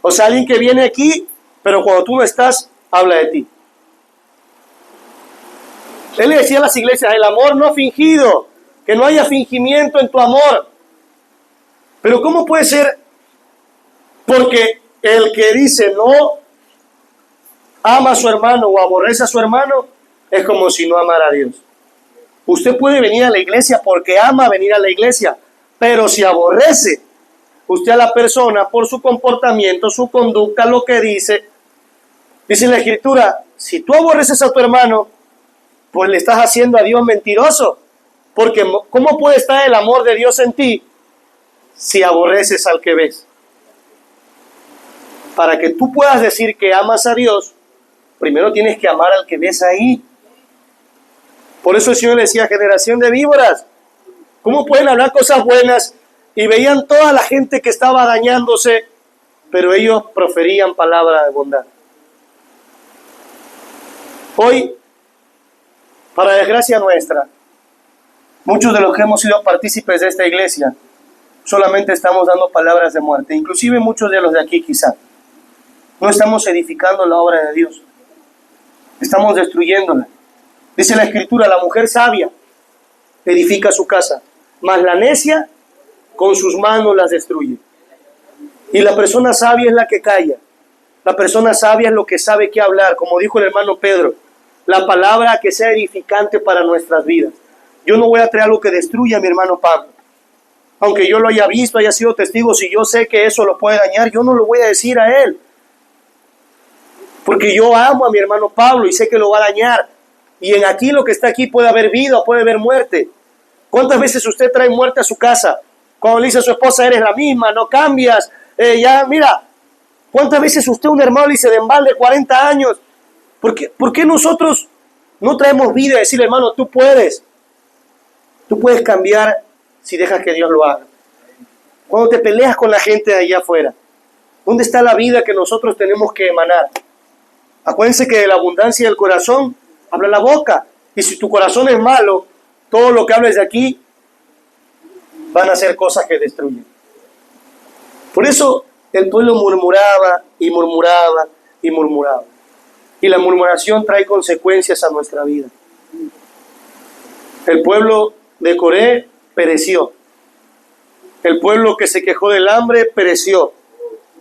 O sea, alguien que viene aquí, pero cuando tú no estás, habla de ti. Él le decía a las iglesias, el amor no fingido, que no haya fingimiento en tu amor. Pero ¿cómo puede ser? Porque el que dice no ama a su hermano o aborrece a su hermano, es como si no amara a Dios. Usted puede venir a la iglesia porque ama venir a la iglesia, pero si aborrece usted a la persona por su comportamiento, su conducta, lo que dice en la Escritura, si tú aborreces a tu hermano, pues le estás haciendo a Dios mentiroso, porque ¿cómo puede estar el amor de Dios en ti si aborreces al que ves? Para que tú puedas decir que amas a Dios, primero tienes que amar al que ves ahí. Por eso el Señor le decía, generación de víboras, ¿cómo pueden hablar cosas buenas? Y veían toda la gente que estaba dañándose, pero ellos proferían palabra de bondad. Hoy, para desgracia nuestra, muchos de los que hemos sido partícipes de esta iglesia, solamente estamos dando palabras de muerte, inclusive muchos de los de aquí quizá. No estamos edificando la obra de Dios, estamos destruyéndola. Dice la Escritura, la mujer sabia edifica su casa, mas la necia con sus manos las destruye. Y la persona sabia es la que calla. La persona sabia es lo que sabe qué hablar, como dijo el hermano Pedro, la palabra que sea edificante para nuestras vidas. Yo no voy a traer algo que destruya a mi hermano Pablo. Aunque yo lo haya visto, haya sido testigo, si yo sé que eso lo puede dañar, yo no lo voy a decir a él. Porque yo amo a mi hermano Pablo y sé que lo va a dañar. Y en aquí lo que está aquí puede haber vida o puede haber muerte. ¿Cuántas veces usted trae muerte a su casa? Cuando le dice a su esposa, eres la misma, no cambias. Ya, mira, ¿cuántas veces usted, un hermano, le dice de embalde 40 años? ¿Por qué nosotros no traemos vida y decirle, hermano, tú puedes cambiar si dejas que Dios lo haga? Cuando te peleas con la gente de allá afuera, ¿dónde está la vida que nosotros tenemos que emanar? Acuérdense que de la abundancia del corazón habla la boca. Y si tu corazón es malo, todo lo que hables de aquí van a ser cosas que destruyen. Por eso el pueblo murmuraba y murmuraba y murmuraba. Y la murmuración trae consecuencias a nuestra vida. El pueblo de Coré pereció. El pueblo que se quejó del hambre pereció.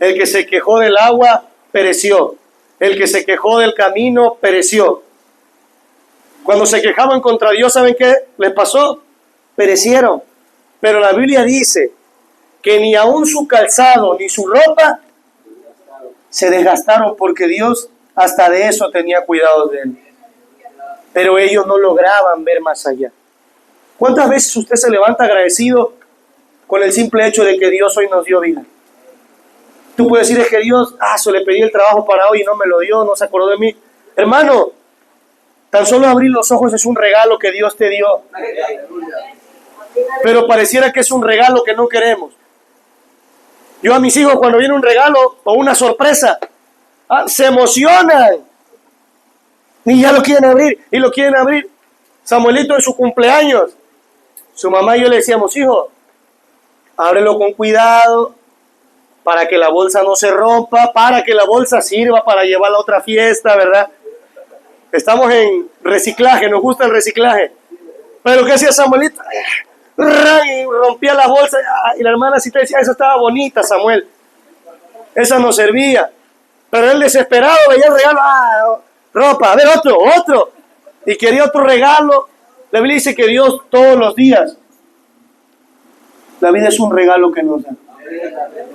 El que se quejó del agua pereció. El que se quejó del camino pereció. Cuando se quejaban contra Dios, ¿saben qué les pasó? Perecieron. Pero la Biblia dice que ni aun su calzado ni su ropa se desgastaron, porque Dios hasta de eso tenía cuidado de él. Pero ellos no lograban ver más allá. ¿Cuántas veces usted se levanta agradecido con el simple hecho de que Dios hoy nos dio vida? Tú puedes decir, es que Dios, se le pedí el trabajo para hoy y no me lo dio, no se acordó de mí. Hermano, tan solo abrir los ojos es un regalo que Dios te dio. Pero pareciera que es un regalo que no queremos. Yo a mis hijos, cuando viene un regalo o una sorpresa, se emocionan. Y ya lo quieren abrir, y lo quieren abrir. Samuelito en su cumpleaños, su mamá y yo le decíamos, hijo, ábrelo con cuidado, para que la bolsa no se rompa, para que la bolsa sirva para llevarla a otra fiesta, ¿verdad? Estamos en reciclaje, nos gusta el reciclaje. Pero ¿qué hacía Samuelito? Y rompía la bolsa, y la hermana sí te decía, esa estaba bonita, Samuel. Esa no servía. Pero él desesperado veía el regalo, ropa, a ver, otro. Y quería otro regalo. La Biblia dice que Dios todos los días, la vida es un regalo que nos da.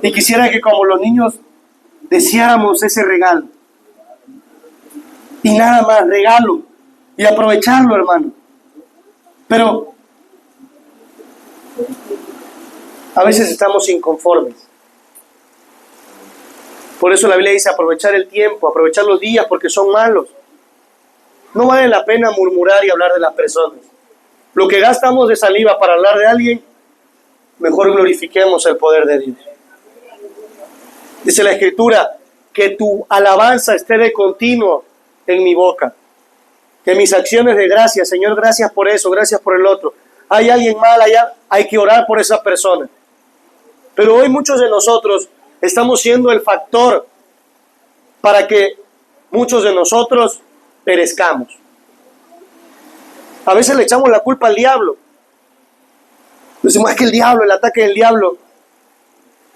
Y quisiera que como los niños deseáramos ese regalo. Y nada más, regalo. Y aprovecharlo, hermano. Pero a veces estamos inconformes. Por eso la Biblia dice aprovechar el tiempo, aprovechar los días, porque son malos. No vale la pena murmurar y hablar de las personas. Lo que gastamos de saliva para hablar de alguien, mejor glorifiquemos el poder de Dios. Dice la Escritura, que tu alabanza esté de continuo en mi boca. Que mis acciones de gracias, Señor, gracias por eso, gracias por el otro. Hay alguien mal allá, hay que orar por esa persona. Pero hoy muchos de nosotros estamos siendo el factor para que muchos de nosotros perezcamos. A veces le echamos la culpa al diablo. Decimos, es que el diablo, el ataque del diablo.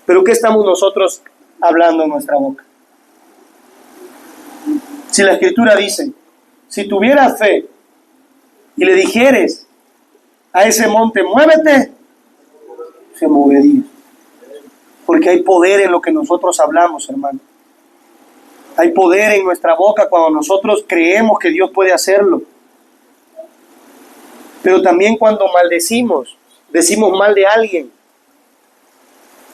Pero ¿qué estamos nosotros hablando en nuestra boca? Si la Escritura dice, si tuvieras fe y le dijeres a ese monte, muévete, se movería. Porque hay poder en lo que nosotros hablamos, hermano. Hay poder en nuestra boca cuando nosotros creemos que Dios puede hacerlo. Pero también cuando maldecimos, decimos mal de alguien.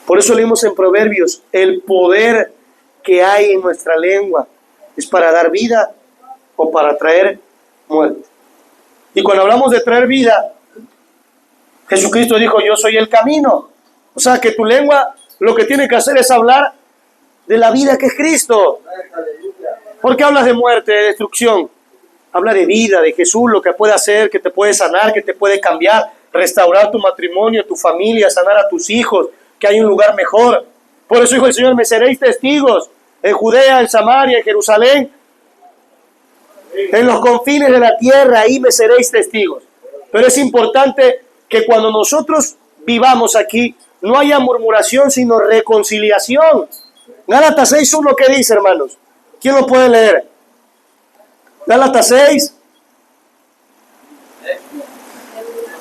Por eso leímos en Proverbios, el poder que hay en nuestra lengua es para dar vida o para traer muerte. Y cuando hablamos de traer vida, Jesucristo dijo, yo soy el camino. O sea que tu lengua lo que tiene que hacer es hablar de la vida que es Cristo. ¿Por qué hablas de muerte, de destrucción? Habla de vida, de Jesús, lo que puede hacer, que te puede sanar, que te puede cambiar, restaurar tu matrimonio, tu familia, sanar a tus hijos, que hay un lugar mejor. Por eso dijo el Señor, me seréis testigos en Judea, en Samaria, en Jerusalén, en los confines de la tierra, ahí me seréis testigos. Pero es importante que cuando nosotros vivamos aquí, no haya murmuración, sino reconciliación. Gálatas 6:1, ¿qué dice, hermanos? ¿Quién lo puede leer? Gálatas 6,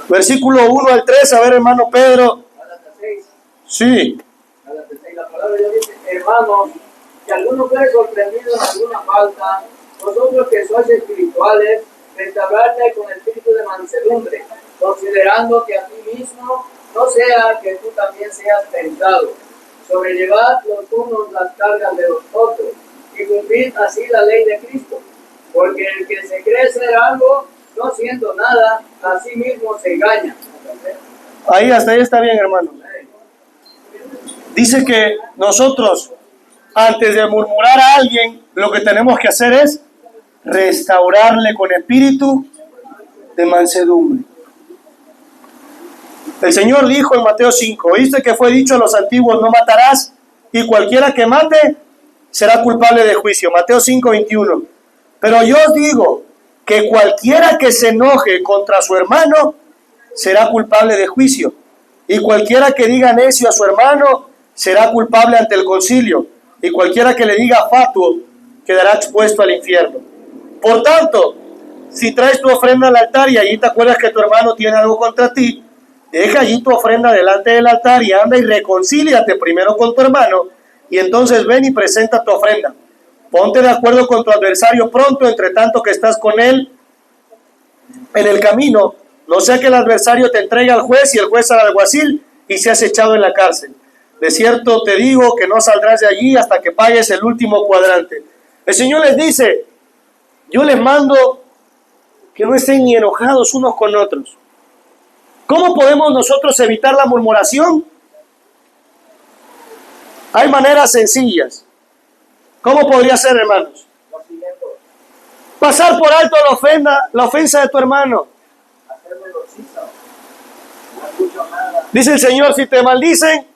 versículo 1 al 3, a ver, hermano Pedro. Sí. Y la palabra de Dios dice, hermanos, si alguno fuere sorprendido en alguna falta, vosotros que sois espirituales, restauradle con espíritu de mansedumbre, considerando que a ti mismo no sea que tú también seas tentado. Sobrellevad los unos las cargas de los otros, y cumplid así la ley de Cristo. Porque el que se cree ser algo, no siendo nada, a sí mismo se engaña. Ahí hasta ahí está bien, hermano. Dice que nosotros, antes de murmurar a alguien, lo que tenemos que hacer es restaurarle con espíritu de mansedumbre. El Señor dijo en Mateo 5, ¿oíste que fue dicho a los antiguos, no matarás? Y cualquiera que mate será culpable de juicio. Mateo 5:21. Pero yo os digo que cualquiera que se enoje contra su hermano será culpable de juicio. Y cualquiera que diga necio a su hermano será culpable ante el concilio. Y cualquiera que le diga fatuo quedará expuesto al infierno. Por tanto, si traes tu ofrenda al altar y allí te acuerdas que tu hermano tiene algo contra ti, deja allí tu ofrenda delante del altar y anda y reconcíliate primero con tu hermano, y entonces ven y presenta tu ofrenda. Ponte de acuerdo con tu adversario pronto, entre tanto que estás con él en el camino, no sea que el adversario te entregue al juez y el juez al alguacil y seas echado en la cárcel. De cierto te digo que no saldrás de allí hasta que pagues el último cuadrante. El Señor les dice, yo les mando que no estén ni enojados unos con otros. ¿Cómo podemos nosotros evitar la murmuración? Hay maneras sencillas. ¿Cómo podría ser, hermanos? Pasar por alto la ofensa de tu hermano. Dice el Señor, si te maldicen,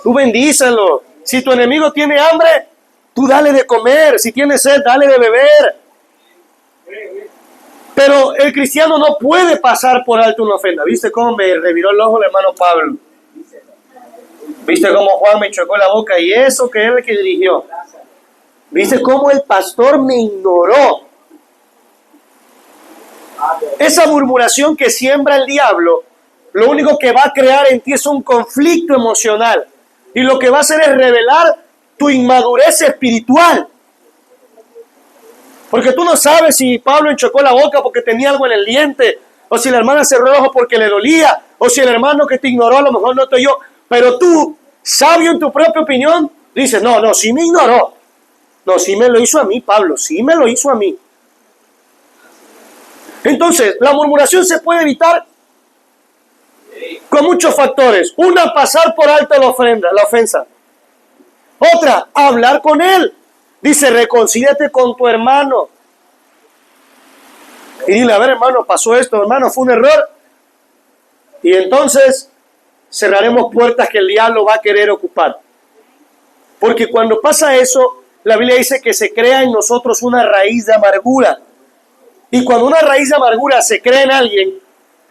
tú bendícelo. Si tu enemigo tiene hambre, tú dale de comer. Si tiene sed, dale de beber. Pero el cristiano no puede pasar por alto una ofensa. ¿Viste cómo me reviró el ojo el hermano Pablo? ¿Viste cómo Juan me chocó la boca? Y eso que él el que dirigió. ¿Viste cómo el pastor me ignoró? Esa murmuración que siembra el diablo, lo único que va a crear en ti es un conflicto emocional. Y lo que va a hacer es revelar tu inmadurez espiritual. Porque tú no sabes si Pablo enchocó la boca porque tenía algo en el diente, o si la hermana cerró el ojo porque le dolía, o si el hermano que te ignoró a lo mejor no te oyó. Pero tú, sabio en tu propia opinión, dices, no, sí me ignoró. No, sí me lo hizo a mí, Pablo, sí me lo hizo a mí. Entonces, la murmuración se puede evitar con muchos factores. Una, pasar por alto la ofensa. Otra, hablar con él. Dice, reconcíliate con tu hermano. Y dile, a ver, hermano, pasó esto, hermano, fue un error. Y entonces cerraremos puertas que el diablo va a querer ocupar. Porque cuando pasa eso, la Biblia dice que se crea en nosotros una raíz de amargura. Y cuando una raíz de amargura se crea en alguien,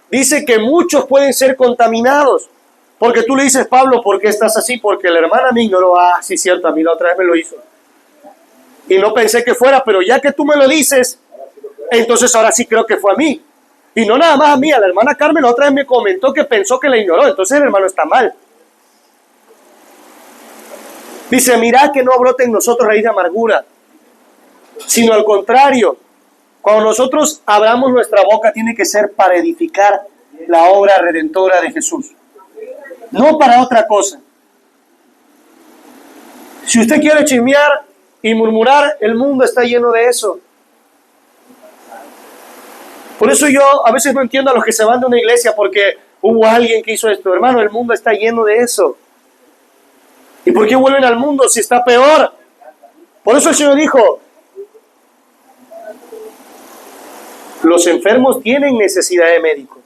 dice que muchos pueden ser contaminados. Porque tú le dices, Pablo, ¿por qué estás así? Porque la hermana me ignoró. Ah, sí, cierto, a mí la otra vez me lo hizo. Y no pensé que fuera, pero ya que tú me lo dices, entonces ahora sí creo que fue a mí. Y no nada más a mí, a la hermana Carmen la otra vez me comentó que pensó que la ignoró, entonces el hermano está mal. Dice, mirad que no brote en nosotros raíz de amargura, sino al contrario, cuando nosotros abramos nuestra boca tiene que ser para edificar la obra redentora de Jesús, no para otra cosa. Si usted quiere chismear y murmurar, el mundo está lleno de eso. Por eso yo a veces no entiendo a los que se van de una iglesia porque hubo alguien que hizo esto. Hermano, el mundo está lleno de eso. ¿Y por qué vuelven al mundo si está peor? Por eso el Señor dijo, los enfermos tienen necesidad de médico.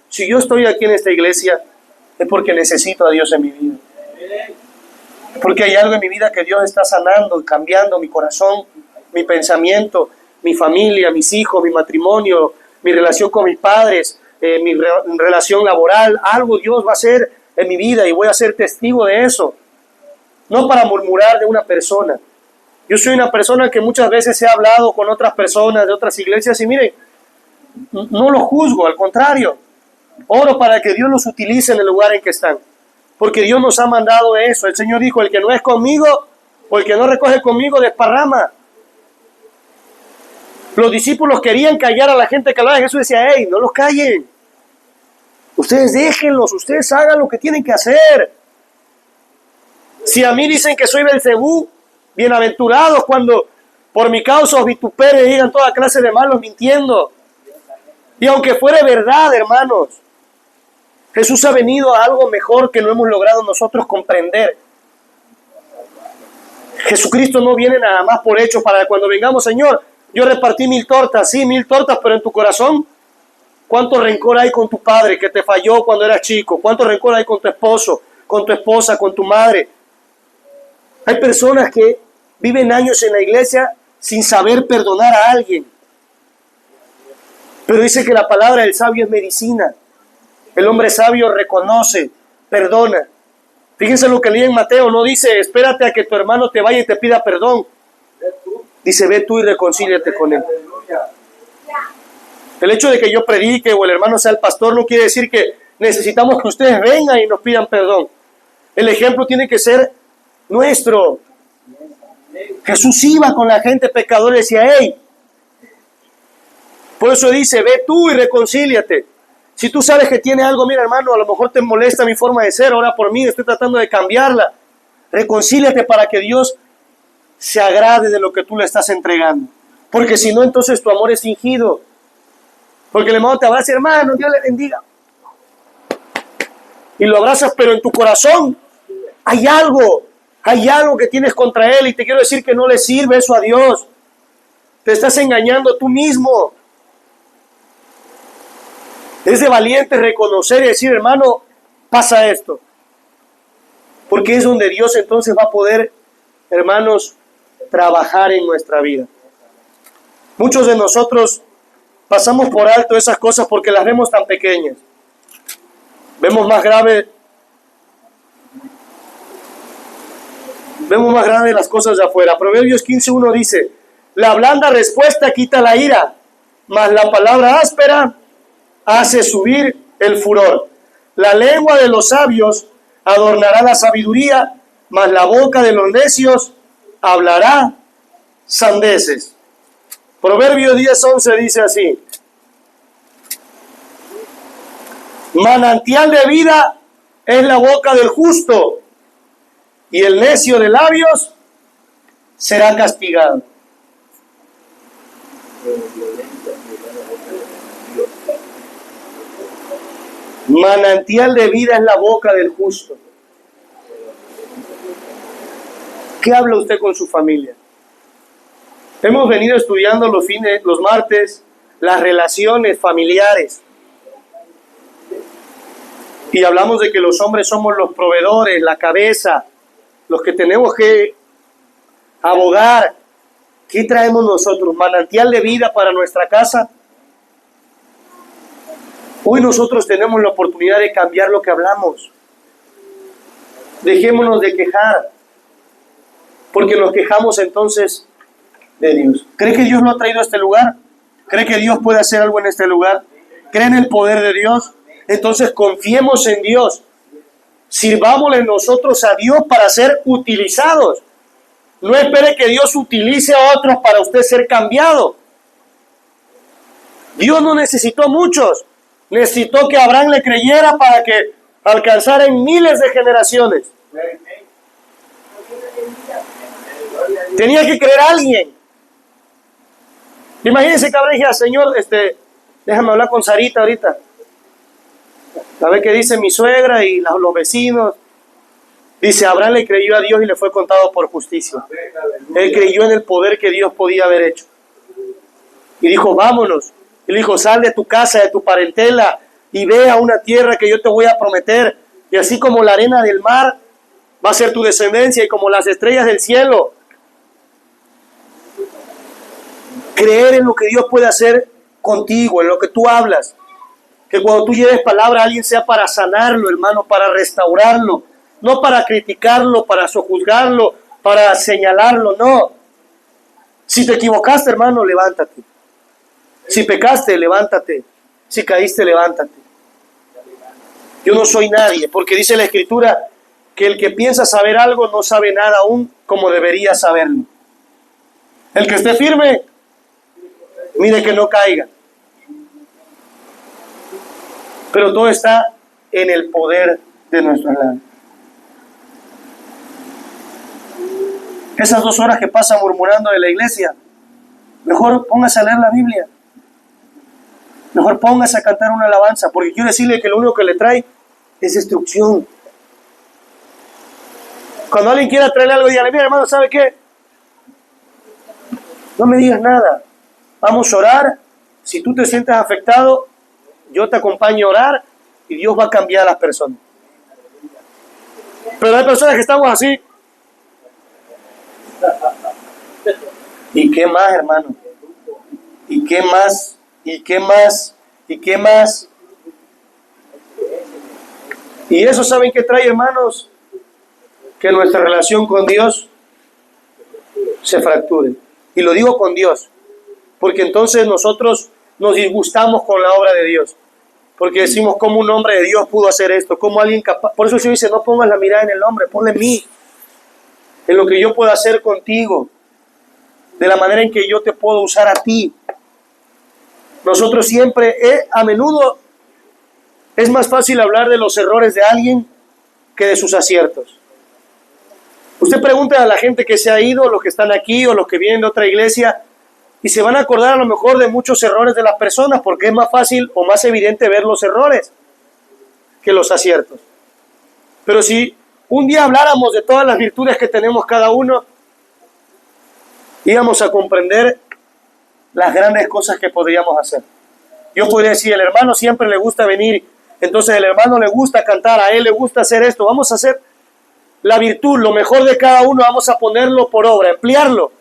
Si yo estoy aquí en esta iglesia, es porque necesito a Dios en mi vida. Porque hay algo en mi vida que Dios está sanando y cambiando mi corazón, mi pensamiento, mi familia, mis hijos, mi matrimonio, mi relación con mis padres, mi relación laboral. Algo Dios va a hacer en mi vida y voy a ser testigo de eso. No para murmurar de una persona. Yo soy una persona que muchas veces he hablado con otras personas de otras iglesias y miren, no los juzgo, al contrario. Oro para que Dios los utilice en el lugar en que están. porque Dios nos ha mandado eso. El Señor dijo, el que no es conmigo, o el que no recoge conmigo, desparrama. Los discípulos querían callar a la gente que hablaba de Jesús. Decía, hey, no los callen. Ustedes déjenlos, ustedes hagan lo que tienen que hacer. Si a mí dicen que soy Belcebú, bienaventurados cuando por mi causa os vituperen y digan toda clase de malos mintiendo. Y aunque fuere verdad, hermanos, Jesús ha venido a algo mejor que no hemos logrado nosotros comprender. Jesucristo no viene nada más por hecho para cuando vengamos, Señor, yo repartí 1000 tortas, sí, 1000 tortas, pero en tu corazón, ¿cuánto rencor hay con tu padre que te falló cuando eras chico? ¿Cuánto rencor hay con tu esposo, con tu esposa, con tu madre? Hay personas que viven años en la iglesia sin saber perdonar a alguien. Pero dice que la palabra del sabio es medicina. El hombre sabio reconoce, perdona. Fíjense lo que leí en Mateo, no dice, espérate a que tu hermano te vaya y te pida perdón. Dice, ve tú y reconcíliate con él. El hecho de que yo predique o el hermano sea el pastor no quiere decir que necesitamos que ustedes vengan y nos pidan perdón. El ejemplo tiene que ser nuestro. Jesús iba con la gente pecadora y decía, hey, por eso dice, ve tú y reconcíliate. Si tú sabes que tiene algo, mira hermano, a lo mejor te molesta mi forma de ser, ora por mí, estoy tratando de cambiarla. Reconcíliate para que Dios se agrade de lo que tú le estás entregando. Porque si no, entonces tu amor es fingido. Porque el hermano te abraza, hermano, Dios le bendiga. Y lo abrazas, pero en tu corazón hay algo que tienes contra él y te quiero decir que no le sirve eso a Dios. Te estás engañando tú mismo. Es de valiente reconocer y decir, hermano, pasa esto. Porque es donde Dios entonces va a poder, hermanos, trabajar en nuestra vida. Muchos de nosotros pasamos por alto esas cosas porque las vemos tan pequeñas. Vemos más grave las cosas de afuera. Proverbios 15:1 dice, la blanda respuesta quita la ira, mas la palabra áspera hace subir el furor. La lengua de los sabios adornará la sabiduría, mas la boca de los necios hablará sandeces. Proverbios 10:11 dice así, manantial de vida es la boca del justo, y el necio de labios será castigado. Manantial de vida es la boca del justo. ¿Qué habla usted con su familia? Hemos venido estudiando los martes, las relaciones familiares. Y hablamos de que los hombres somos los proveedores, la cabeza, los que tenemos que abogar. ¿Qué traemos nosotros? ¿Manantial de vida para nuestra casa? Hoy nosotros tenemos la oportunidad de cambiar lo que hablamos. Dejémonos de quejar, porque nos quejamos entonces de Dios. ¿Cree que Dios lo ha traído a este lugar? ¿Cree que Dios puede hacer algo en este lugar? ¿Cree en el poder de Dios? Entonces confiemos en Dios. Sirvámosle nosotros a Dios para ser utilizados. No espere que Dios utilice a otros para usted ser cambiado. Dios no necesitó muchos. Necesitó que Abraham le creyera para que alcanzara en miles de generaciones. Tenía que creer a alguien. Imagínense que Abraham dijera, Señor, déjame hablar con Sarita ahorita. A ver qué dice mi suegra y los vecinos. Dice, Abraham le creyó a Dios y le fue contado por justicia. Él creyó en el poder que Dios podía haber hecho. Y dijo, vámonos. Y le dijo, sal de tu casa, de tu parentela, y ve a una tierra que yo te voy a prometer. Y así como la arena del mar va a ser tu descendencia y como las estrellas del cielo. Creer en lo que Dios puede hacer contigo, en lo que tú hablas. Que cuando tú lleves palabra a alguien sea para sanarlo, hermano, para restaurarlo. No para criticarlo, para sojuzgarlo, para señalarlo, no. Si te equivocaste, hermano, levántate. Si pecaste, levántate. Si caíste, levántate. Yo no soy nadie, porque dice la Escritura que el que piensa saber algo no sabe nada aún como debería saberlo. El que esté firme, mire que no caiga. Pero todo está en el poder de nuestras labios. Esas 2 horas que pasa murmurando de la iglesia, mejor póngase a leer la Biblia. Mejor póngase a cantar una alabanza, porque quiero decirle que lo único que le trae es destrucción. Cuando alguien quiera traerle algo, dígale: mira, hermano, ¿sabe qué? No me digas nada. Vamos a orar. Si tú te sientes afectado, yo te acompaño a orar y Dios va a cambiar a las personas. Pero hay personas que estamos así. ¿Y qué más, hermano? ¿Y qué más? ¿Y qué más? ¿Y qué más? Y eso, ¿saben qué trae, hermanos? Que nuestra relación con Dios se fracture. Y lo digo con Dios, porque entonces nosotros nos disgustamos con la obra de Dios. Porque decimos: ¿cómo un hombre de Dios pudo hacer esto? ¿Cómo alguien capaz? Por eso el Señor dice: no pongas la mirada en el hombre, ponle en mí, en lo que yo puedo hacer contigo, de la manera en que yo te puedo usar a ti. Nosotros siempre, a menudo, es más fácil hablar de los errores de alguien que de sus aciertos. Usted pregunta a la gente que se ha ido, los que están aquí o los que vienen de otra iglesia, y se van a acordar a lo mejor de muchos errores de las personas, porque es más fácil o más evidente ver los errores que los aciertos. Pero si un día habláramos de todas las virtudes que tenemos cada uno, íbamos a comprender las grandes cosas que podríamos hacer. Yo podría decir: el hermano siempre le gusta venir, entonces el hermano le gusta cantar, a él le gusta hacer esto. Vamos a hacer la virtud, lo mejor de cada uno, vamos a ponerlo por obra, emplearlo,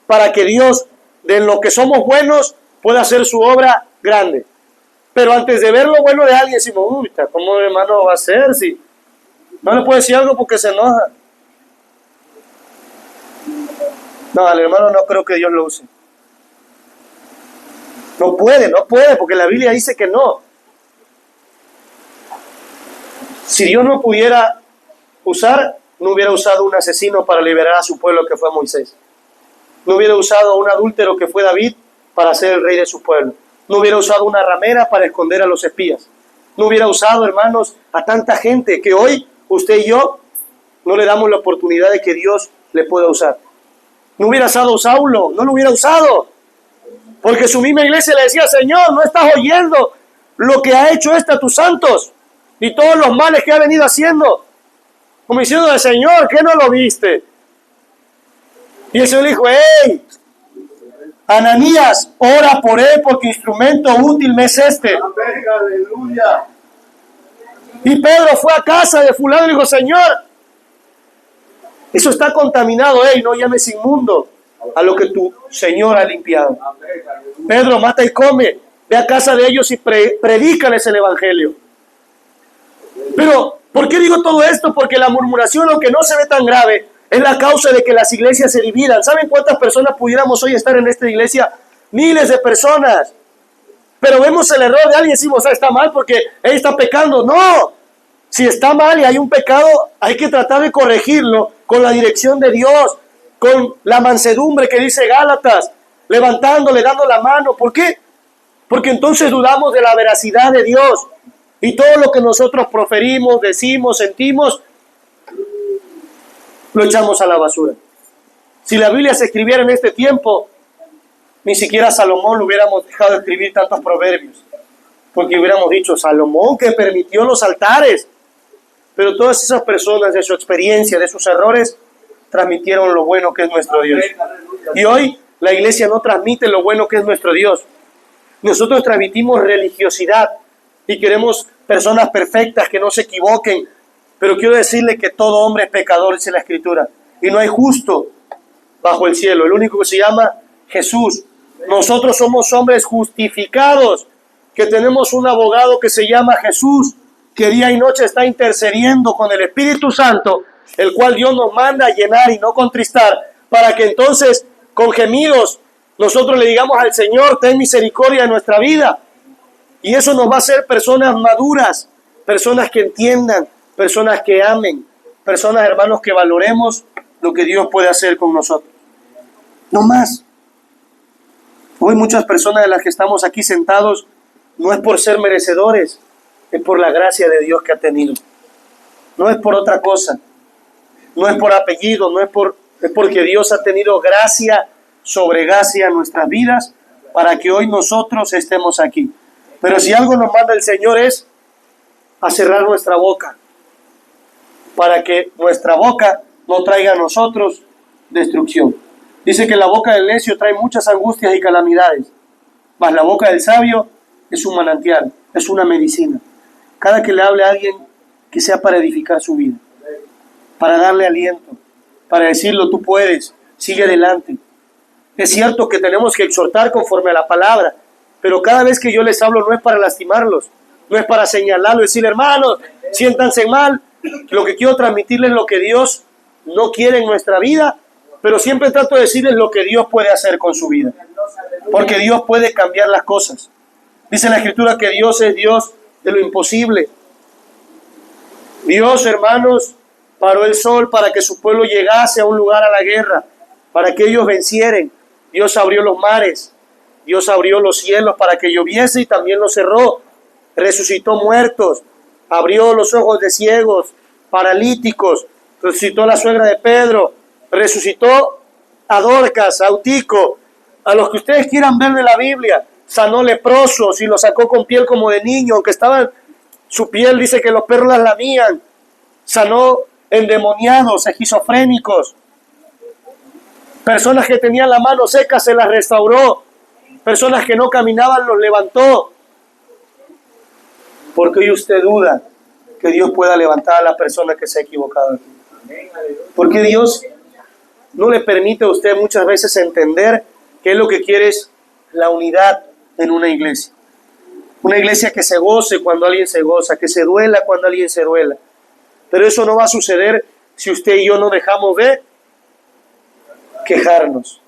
para que Dios, de lo que somos buenos, pueda hacer su obra grande. Pero antes de ver lo bueno de alguien, decimos: uy, ¿cómo hermano va a ser? Si no le puedo decir algo porque se enoja. No, al hermano no creo que Dios lo use. No puede, porque la Biblia dice que no. Si Dios no pudiera usar, no hubiera usado un asesino para liberar a su pueblo, que fue Moisés. No hubiera usado a un adúltero, que fue David, para ser el rey de su pueblo. No hubiera usado una ramera para esconder a los espías. No hubiera usado, hermanos, a tanta gente que hoy usted y yo no le damos la oportunidad de que Dios le pueda usar. No hubiera usado a Saulo, no lo hubiera usado, porque su misma iglesia le decía: Señor, no estás oyendo lo que ha hecho a tus santos y todos los males que ha venido haciendo. Como diciendo: Señor, ¿qué no lo viste? Y el Señor le dijo: hey, Ananías, ora por él, porque instrumento útil me es este. Amén, aleluya. Y Pedro fue a casa de fulano y le dijo: Señor, eso está contaminado, no llames inmundo a lo que tu Señor ha limpiado. Pedro, mata y come, ve a casa de ellos y predícales el evangelio. Pero, ¿por qué digo todo esto? Porque la murmuración, aunque no se ve tan grave, es la causa de que las iglesias se dividan. ¿Saben cuántas personas pudiéramos hoy estar en esta iglesia? Miles de personas. Pero vemos el error de alguien y decimos: está mal porque él está pecando. No, si está mal y hay un pecado, hay que tratar de corregirlo con la dirección de Dios, con la mansedumbre que dice Gálatas, levantándole, dando la mano. ¿Por qué? Porque entonces dudamos de la veracidad de Dios. Y todo lo que nosotros proferimos, decimos, sentimos, lo echamos a la basura. Si la Biblia se escribiera en este tiempo, ni siquiera Salomón lo hubiéramos dejado de escribir tantos proverbios. Porque hubiéramos dicho: Salomón, que permitió los altares. Pero todas esas personas, de su experiencia, de sus errores, transmitieron lo bueno que es nuestro Dios. Y hoy la iglesia no transmite lo bueno que es nuestro Dios. Nosotros transmitimos religiosidad y queremos personas perfectas que no se equivoquen. Pero quiero decirle que todo hombre es pecador, dice la Escritura. Y no hay justo bajo el cielo. El único que se llama Jesús. Nosotros somos hombres justificados, que tenemos un abogado que se llama Jesús, que día y noche está intercediendo con el Espíritu Santo, el cual Dios nos manda a llenar y no contristar, para que entonces con gemidos nosotros le digamos al Señor: ten misericordia de nuestra vida. Y eso nos va a hacer personas maduras, personas que entiendan, personas que amen, personas, hermanos, que valoremos lo que Dios puede hacer con nosotros. No más. Hoy muchas personas de las que estamos aquí sentados no es por ser merecedores, es por la gracia de Dios que ha tenido. No es por otra cosa, no es por apellido, es porque Dios ha tenido gracia sobre gracia en nuestras vidas para que hoy nosotros estemos aquí. Pero si algo nos manda el Señor es a cerrar nuestra boca, para que nuestra boca no traiga a nosotros destrucción. Dice que la boca del necio trae muchas angustias y calamidades, mas la boca del sabio es un manantial, es una medicina. Cada que le hable a alguien, que sea para edificar su vida, para darle aliento, para decirlo, tú puedes, sigue adelante. Es cierto que tenemos que exhortar conforme a la palabra, pero cada vez que yo les hablo no es para lastimarlos, no es para señalarlos, decirle, hermanos, siéntanse mal. Lo que quiero transmitirles es lo que Dios no quiere en nuestra vida, pero siempre trato de decirles lo que Dios puede hacer con su vida, porque Dios puede cambiar las cosas. Dice la Escritura que Dios es Dios de lo imposible. Dios, hermanos, paró el sol para que su pueblo llegase a un lugar a la guerra, para que ellos vencieren. Dios abrió los mares, Dios abrió los cielos para que lloviese y también los cerró. Resucitó muertos, abrió los ojos de ciegos, paralíticos, resucitó a la suegra de Pedro, resucitó a Dorcas, a Eutico, a los que ustedes quieran ver de la Biblia. Sanó leprosos y los sacó con piel como de niño, aunque estaban, su piel dice que los perros las lamían. Sanó endemoniados, esquizofrénicos, personas que tenían la mano seca se las restauró, personas que no caminaban los levantó. Porque hoy usted duda que Dios pueda levantar a la persona que se ha equivocado aquí. Porque Dios no le permite a usted muchas veces entender que lo que quiere es la unidad en una iglesia. Una iglesia que se goce cuando alguien se goza, que se duela cuando alguien se duela. Pero eso no va a suceder si usted y yo no dejamos de quejarnos,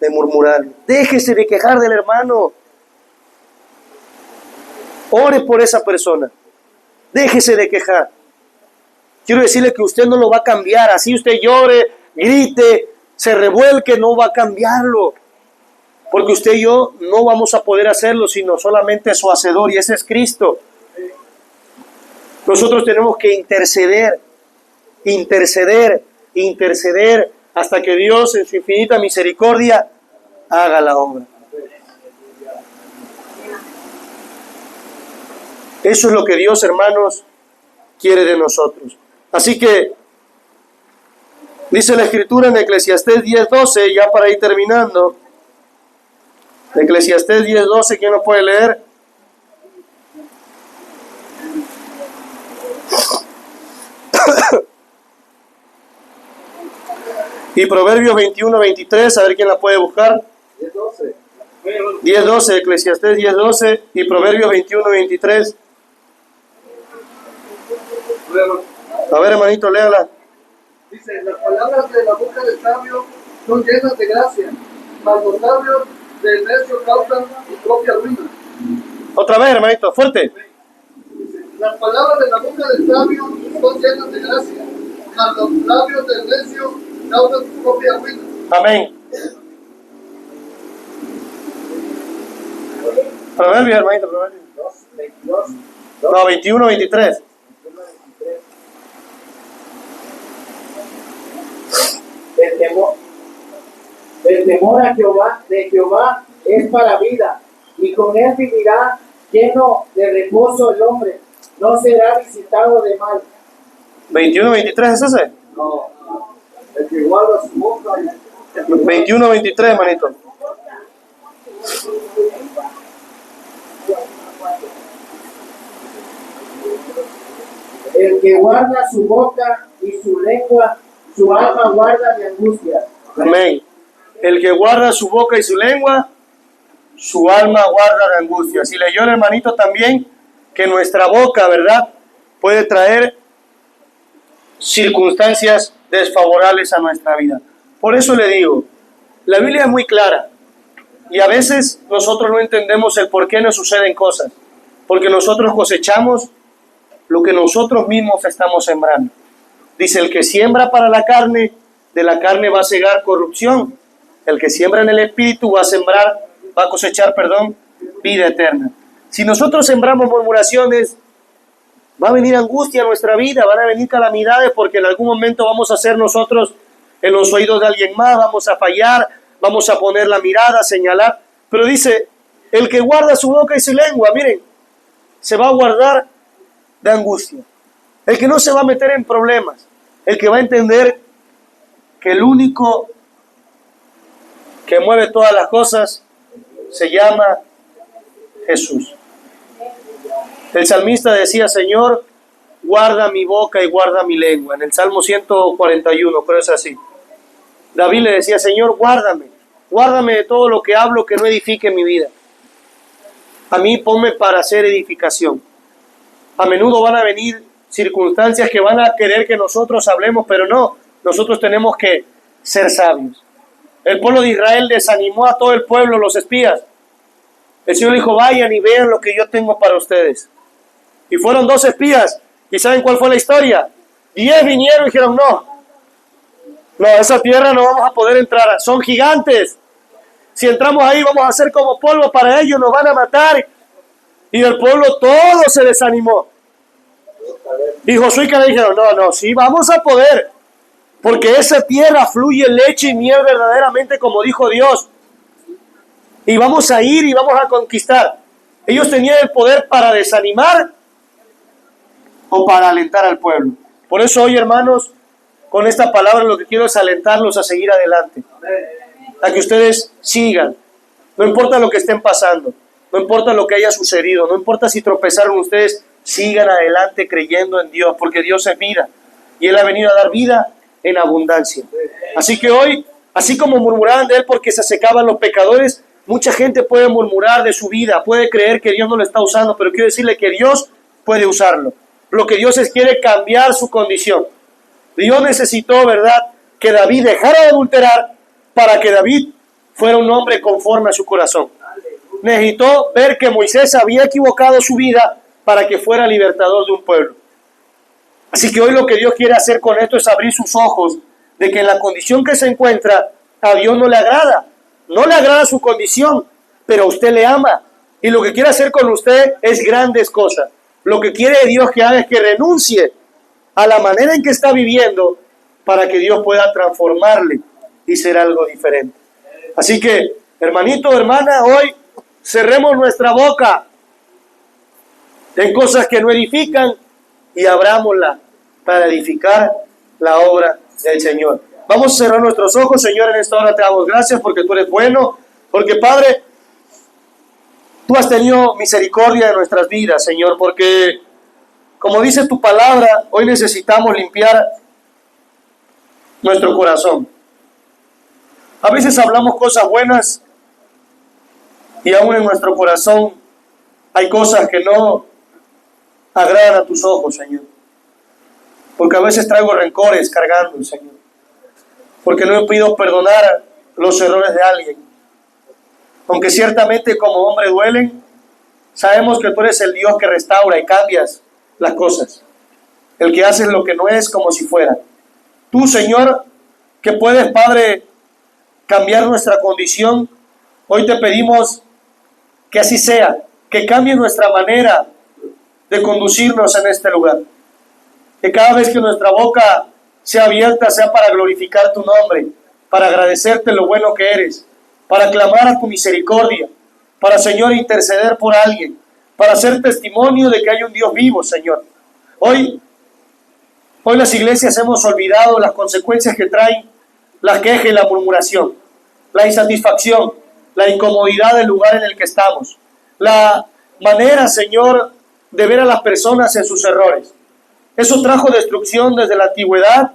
de murmurar. Déjese de quejar del hermano. Ore por esa persona. Déjese de quejar. Quiero decirle que usted no lo va a cambiar. Así usted llore, grite, se revuelque, no va a cambiarlo. Porque usted y yo no vamos a poder hacerlo, sino solamente su hacedor, y ese es Cristo. Nosotros tenemos que interceder, hasta que Dios en su infinita misericordia haga la obra. Eso es lo que Dios, hermanos, quiere de nosotros. Así que, dice la Escritura en Eclesiastés 10:12, ya para ir terminando. Eclesiastés 10:12, ¿quién lo puede leer? Y Proverbios 21:23, a ver quién la puede buscar. 10:12, Eclesiastés 10:12 y Proverbios 21:23. A ver, hermanito, léala. Dice, las palabras de la boca del sabio son llenas de gracia, mas los labios del necio causan su propia ruina. Otra vez, hermanito, fuerte. Dice, las palabras de la boca del sabio son llenas de gracia, mas los labios del necio causan su propia ruina. Amén. Proverbios, hermanito, Proverbios. 22. No, 21:23. El temor de Jehová es para vida, y con él vivirá lleno de reposo el hombre, no será visitado de mal. 21:23 es ese. No, el que guarda su boca. 21:23, hermanito. El que guarda su boca y su lengua, su alma guarda de angustia. Amén. El que guarda su boca y su lengua, su alma guarda de angustia. Si leyó el hermanito también que nuestra boca, ¿verdad?, puede traer circunstancias desfavorables a nuestra vida. Por eso le digo, la Biblia es muy clara y a veces nosotros no entendemos el por qué nos suceden cosas, porque nosotros cosechamos lo que nosotros mismos estamos sembrando. Dice, el que siembra para la carne, de la carne va a segar corrupción. El que siembra en el Espíritu va a cosechar, vida eterna. Si nosotros sembramos murmuraciones, va a venir angustia a nuestra vida, van a venir calamidades, porque en algún momento vamos a ser nosotros en los oídos de alguien más, vamos a fallar, vamos a poner la mirada, señalar. Pero dice, el que guarda su boca y su lengua, miren, se va a guardar de angustia. El que no se va a meter en problemas, el que va a entender que el único que mueve todas las cosas se llama Jesús. El salmista decía, Señor, guarda mi boca y guarda mi lengua. En el Salmo 141, creo es así. David le decía, Señor, guárdame de todo lo que hablo que no edifique mi vida. A mí ponme para hacer edificación. A menudo van a venir circunstancias que van a querer que nosotros hablemos, pero no, nosotros tenemos que ser sabios. El pueblo de Israel desanimó a todo el pueblo, los espías. El Señor dijo, vayan y vean lo que yo tengo para ustedes. Y fueron 2 espías. ¿Y saben cuál fue la historia? 10 vinieron y dijeron, no, esa tierra no vamos a poder entrar, son gigantes. Si entramos ahí vamos a ser como polvo para ellos, nos van a matar. Y el pueblo todo se desanimó. Y Josué y Caleb dijeron, no, sí vamos a poder. Porque esa tierra fluye leche y miel verdaderamente como dijo Dios. Y vamos a ir y vamos a conquistar. Ellos tenían el poder para desanimar o para alentar al pueblo. Por eso hoy, hermanos, con esta palabra lo que quiero es alentarlos a seguir adelante. A que ustedes sigan. No importa lo que estén pasando. No importa lo que haya sucedido. No importa si tropezaron ustedes. Sigan adelante creyendo en Dios. Porque Dios es vida. Y Él ha venido a dar vida en abundancia. Así que hoy, así como murmuraban de Él porque se secaban los pecadores, mucha gente puede murmurar de su vida. Puede creer que Dios no lo está usando. Pero quiero decirle que Dios puede usarlo. Lo que Dios es quiere cambiar su condición. Dios necesitó, ¿verdad?, que David dejara de adulterar para que David fuera un hombre conforme a su corazón. Necesitó ver que Moisés había equivocado su vida para que fuera libertador de un pueblo. Así que hoy lo que Dios quiere hacer con esto es abrir sus ojos de que en la condición que se encuentra a Dios no le agrada. No le agrada su condición, pero a usted le ama. Y lo que quiere hacer con usted es grandes cosas. Lo que quiere Dios que haga es que renuncie a la manera en que está viviendo para que Dios pueda transformarle y ser algo diferente. Así que, hermanito, hermana, hoy cerremos nuestra boca en cosas que no edifican y abrámosla para edificar la obra del Señor. Vamos a cerrar nuestros ojos, Señor, en esta hora te damos gracias porque tú eres bueno, porque, Padre, tú has tenido misericordia de nuestras vidas, Señor, porque, como dice tu palabra, hoy necesitamos limpiar nuestro corazón. A veces hablamos cosas buenas y aún en nuestro corazón hay cosas que no agradan a tus ojos, Señor. Porque a veces traigo rencores cargando, Señor. Porque no he podido perdonar los errores de alguien. Aunque ciertamente como hombre duelen, sabemos que tú eres el Dios que restaura y cambias las cosas. El que hace lo que no es como si fuera. Tú, Señor, que puedes, Padre, cambiar nuestra condición, hoy te pedimos que así sea, que cambie nuestra manera de conducirnos en este lugar. Que cada vez que nuestra boca sea abierta sea para glorificar tu nombre, para agradecerte lo bueno que eres, para clamar a tu misericordia, para, Señor, interceder por alguien, para ser testimonio de que hay un Dios vivo, Señor. Hoy las iglesias hemos olvidado las consecuencias que traen la queja y la murmuración, la insatisfacción, la incomodidad del lugar en el que estamos, la manera, Señor, de ver a las personas en sus errores. Eso trajo destrucción desde la antigüedad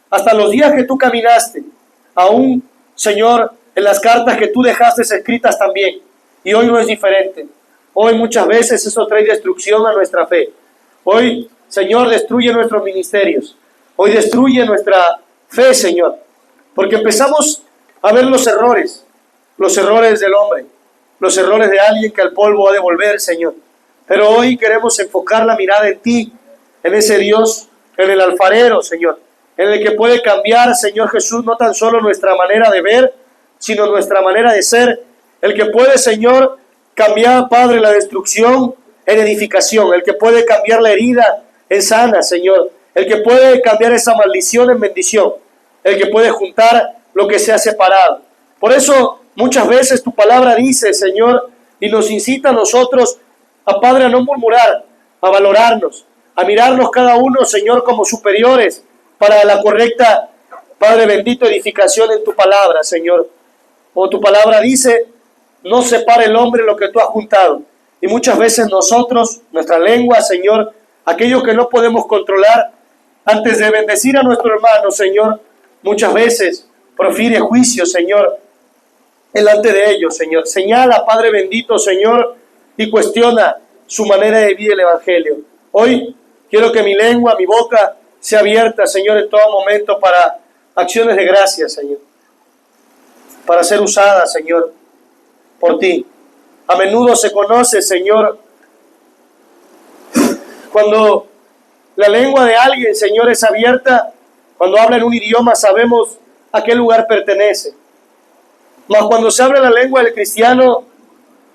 hasta los días que tú caminaste, aún, Señor, en las cartas que tú dejaste escritas también. Y hoy no es diferente. Hoy muchas veces eso trae destrucción a nuestra fe. Hoy, Señor, destruye nuestros ministerios. Hoy destruye nuestra fe, Señor. Porque empezamos a ver los errores del hombre, los errores de alguien que al polvo ha de volver, Señor. Pero hoy queremos enfocar la mirada en ti, en ese Dios en el alfarero, Señor, en el que puede cambiar, Señor Jesús, no tan solo nuestra manera de ver, sino nuestra manera de ser, el que puede, Señor, cambiar, Padre, la destrucción en edificación, el que puede cambiar la herida en sana, Señor, el que puede cambiar esa maldición en bendición, el que puede juntar lo que se ha separado. Por eso muchas veces tu palabra dice, Señor, y nos incita a nosotros, a Padre, a no murmurar, a valorarnos, a mirarnos cada uno, Señor, como superiores para la correcta, Padre bendito, edificación en tu palabra, Señor. Como tu palabra dice, no separe el hombre lo que tú has juntado. Y muchas veces nosotros, nuestra lengua, Señor, aquello que no podemos controlar, antes de bendecir a nuestro hermano, Señor, muchas veces profiere juicio, Señor, delante de ellos, Señor. Señala, Padre bendito, Señor, y cuestiona su manera de vivir el Evangelio. Hoy quiero que mi lengua, mi boca, sea abierta, Señor, en todo momento para acciones de gracia, Señor. Para ser usada, Señor, por ti. A menudo se conoce, Señor, cuando la lengua de alguien, Señor, es abierta, cuando habla en un idioma sabemos a qué lugar pertenece. Mas cuando se abre la lengua del cristiano,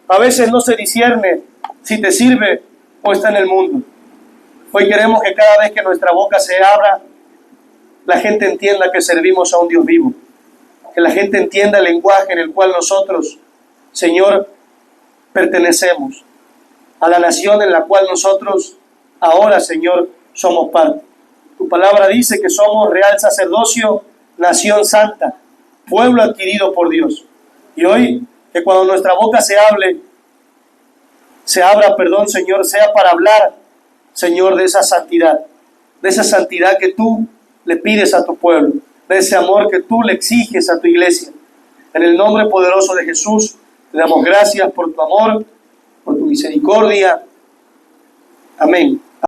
a veces no se discierne si te sirve o está en el mundo. Hoy queremos que cada vez que nuestra boca se abra, la gente entienda que servimos a un Dios vivo. Que la gente entienda el lenguaje en el cual nosotros, Señor, pertenecemos. A la nación en la cual nosotros ahora, Señor, somos parte. Tu palabra dice que somos real sacerdocio, nación santa, pueblo adquirido por Dios. Y hoy, que cuando nuestra boca se abra, Señor, sea para hablar, Señor, de esa santidad que tú le pides a tu pueblo, de ese amor que tú le exiges a tu iglesia. En el nombre poderoso de Jesús, te damos gracias por tu amor, por tu misericordia. Amén.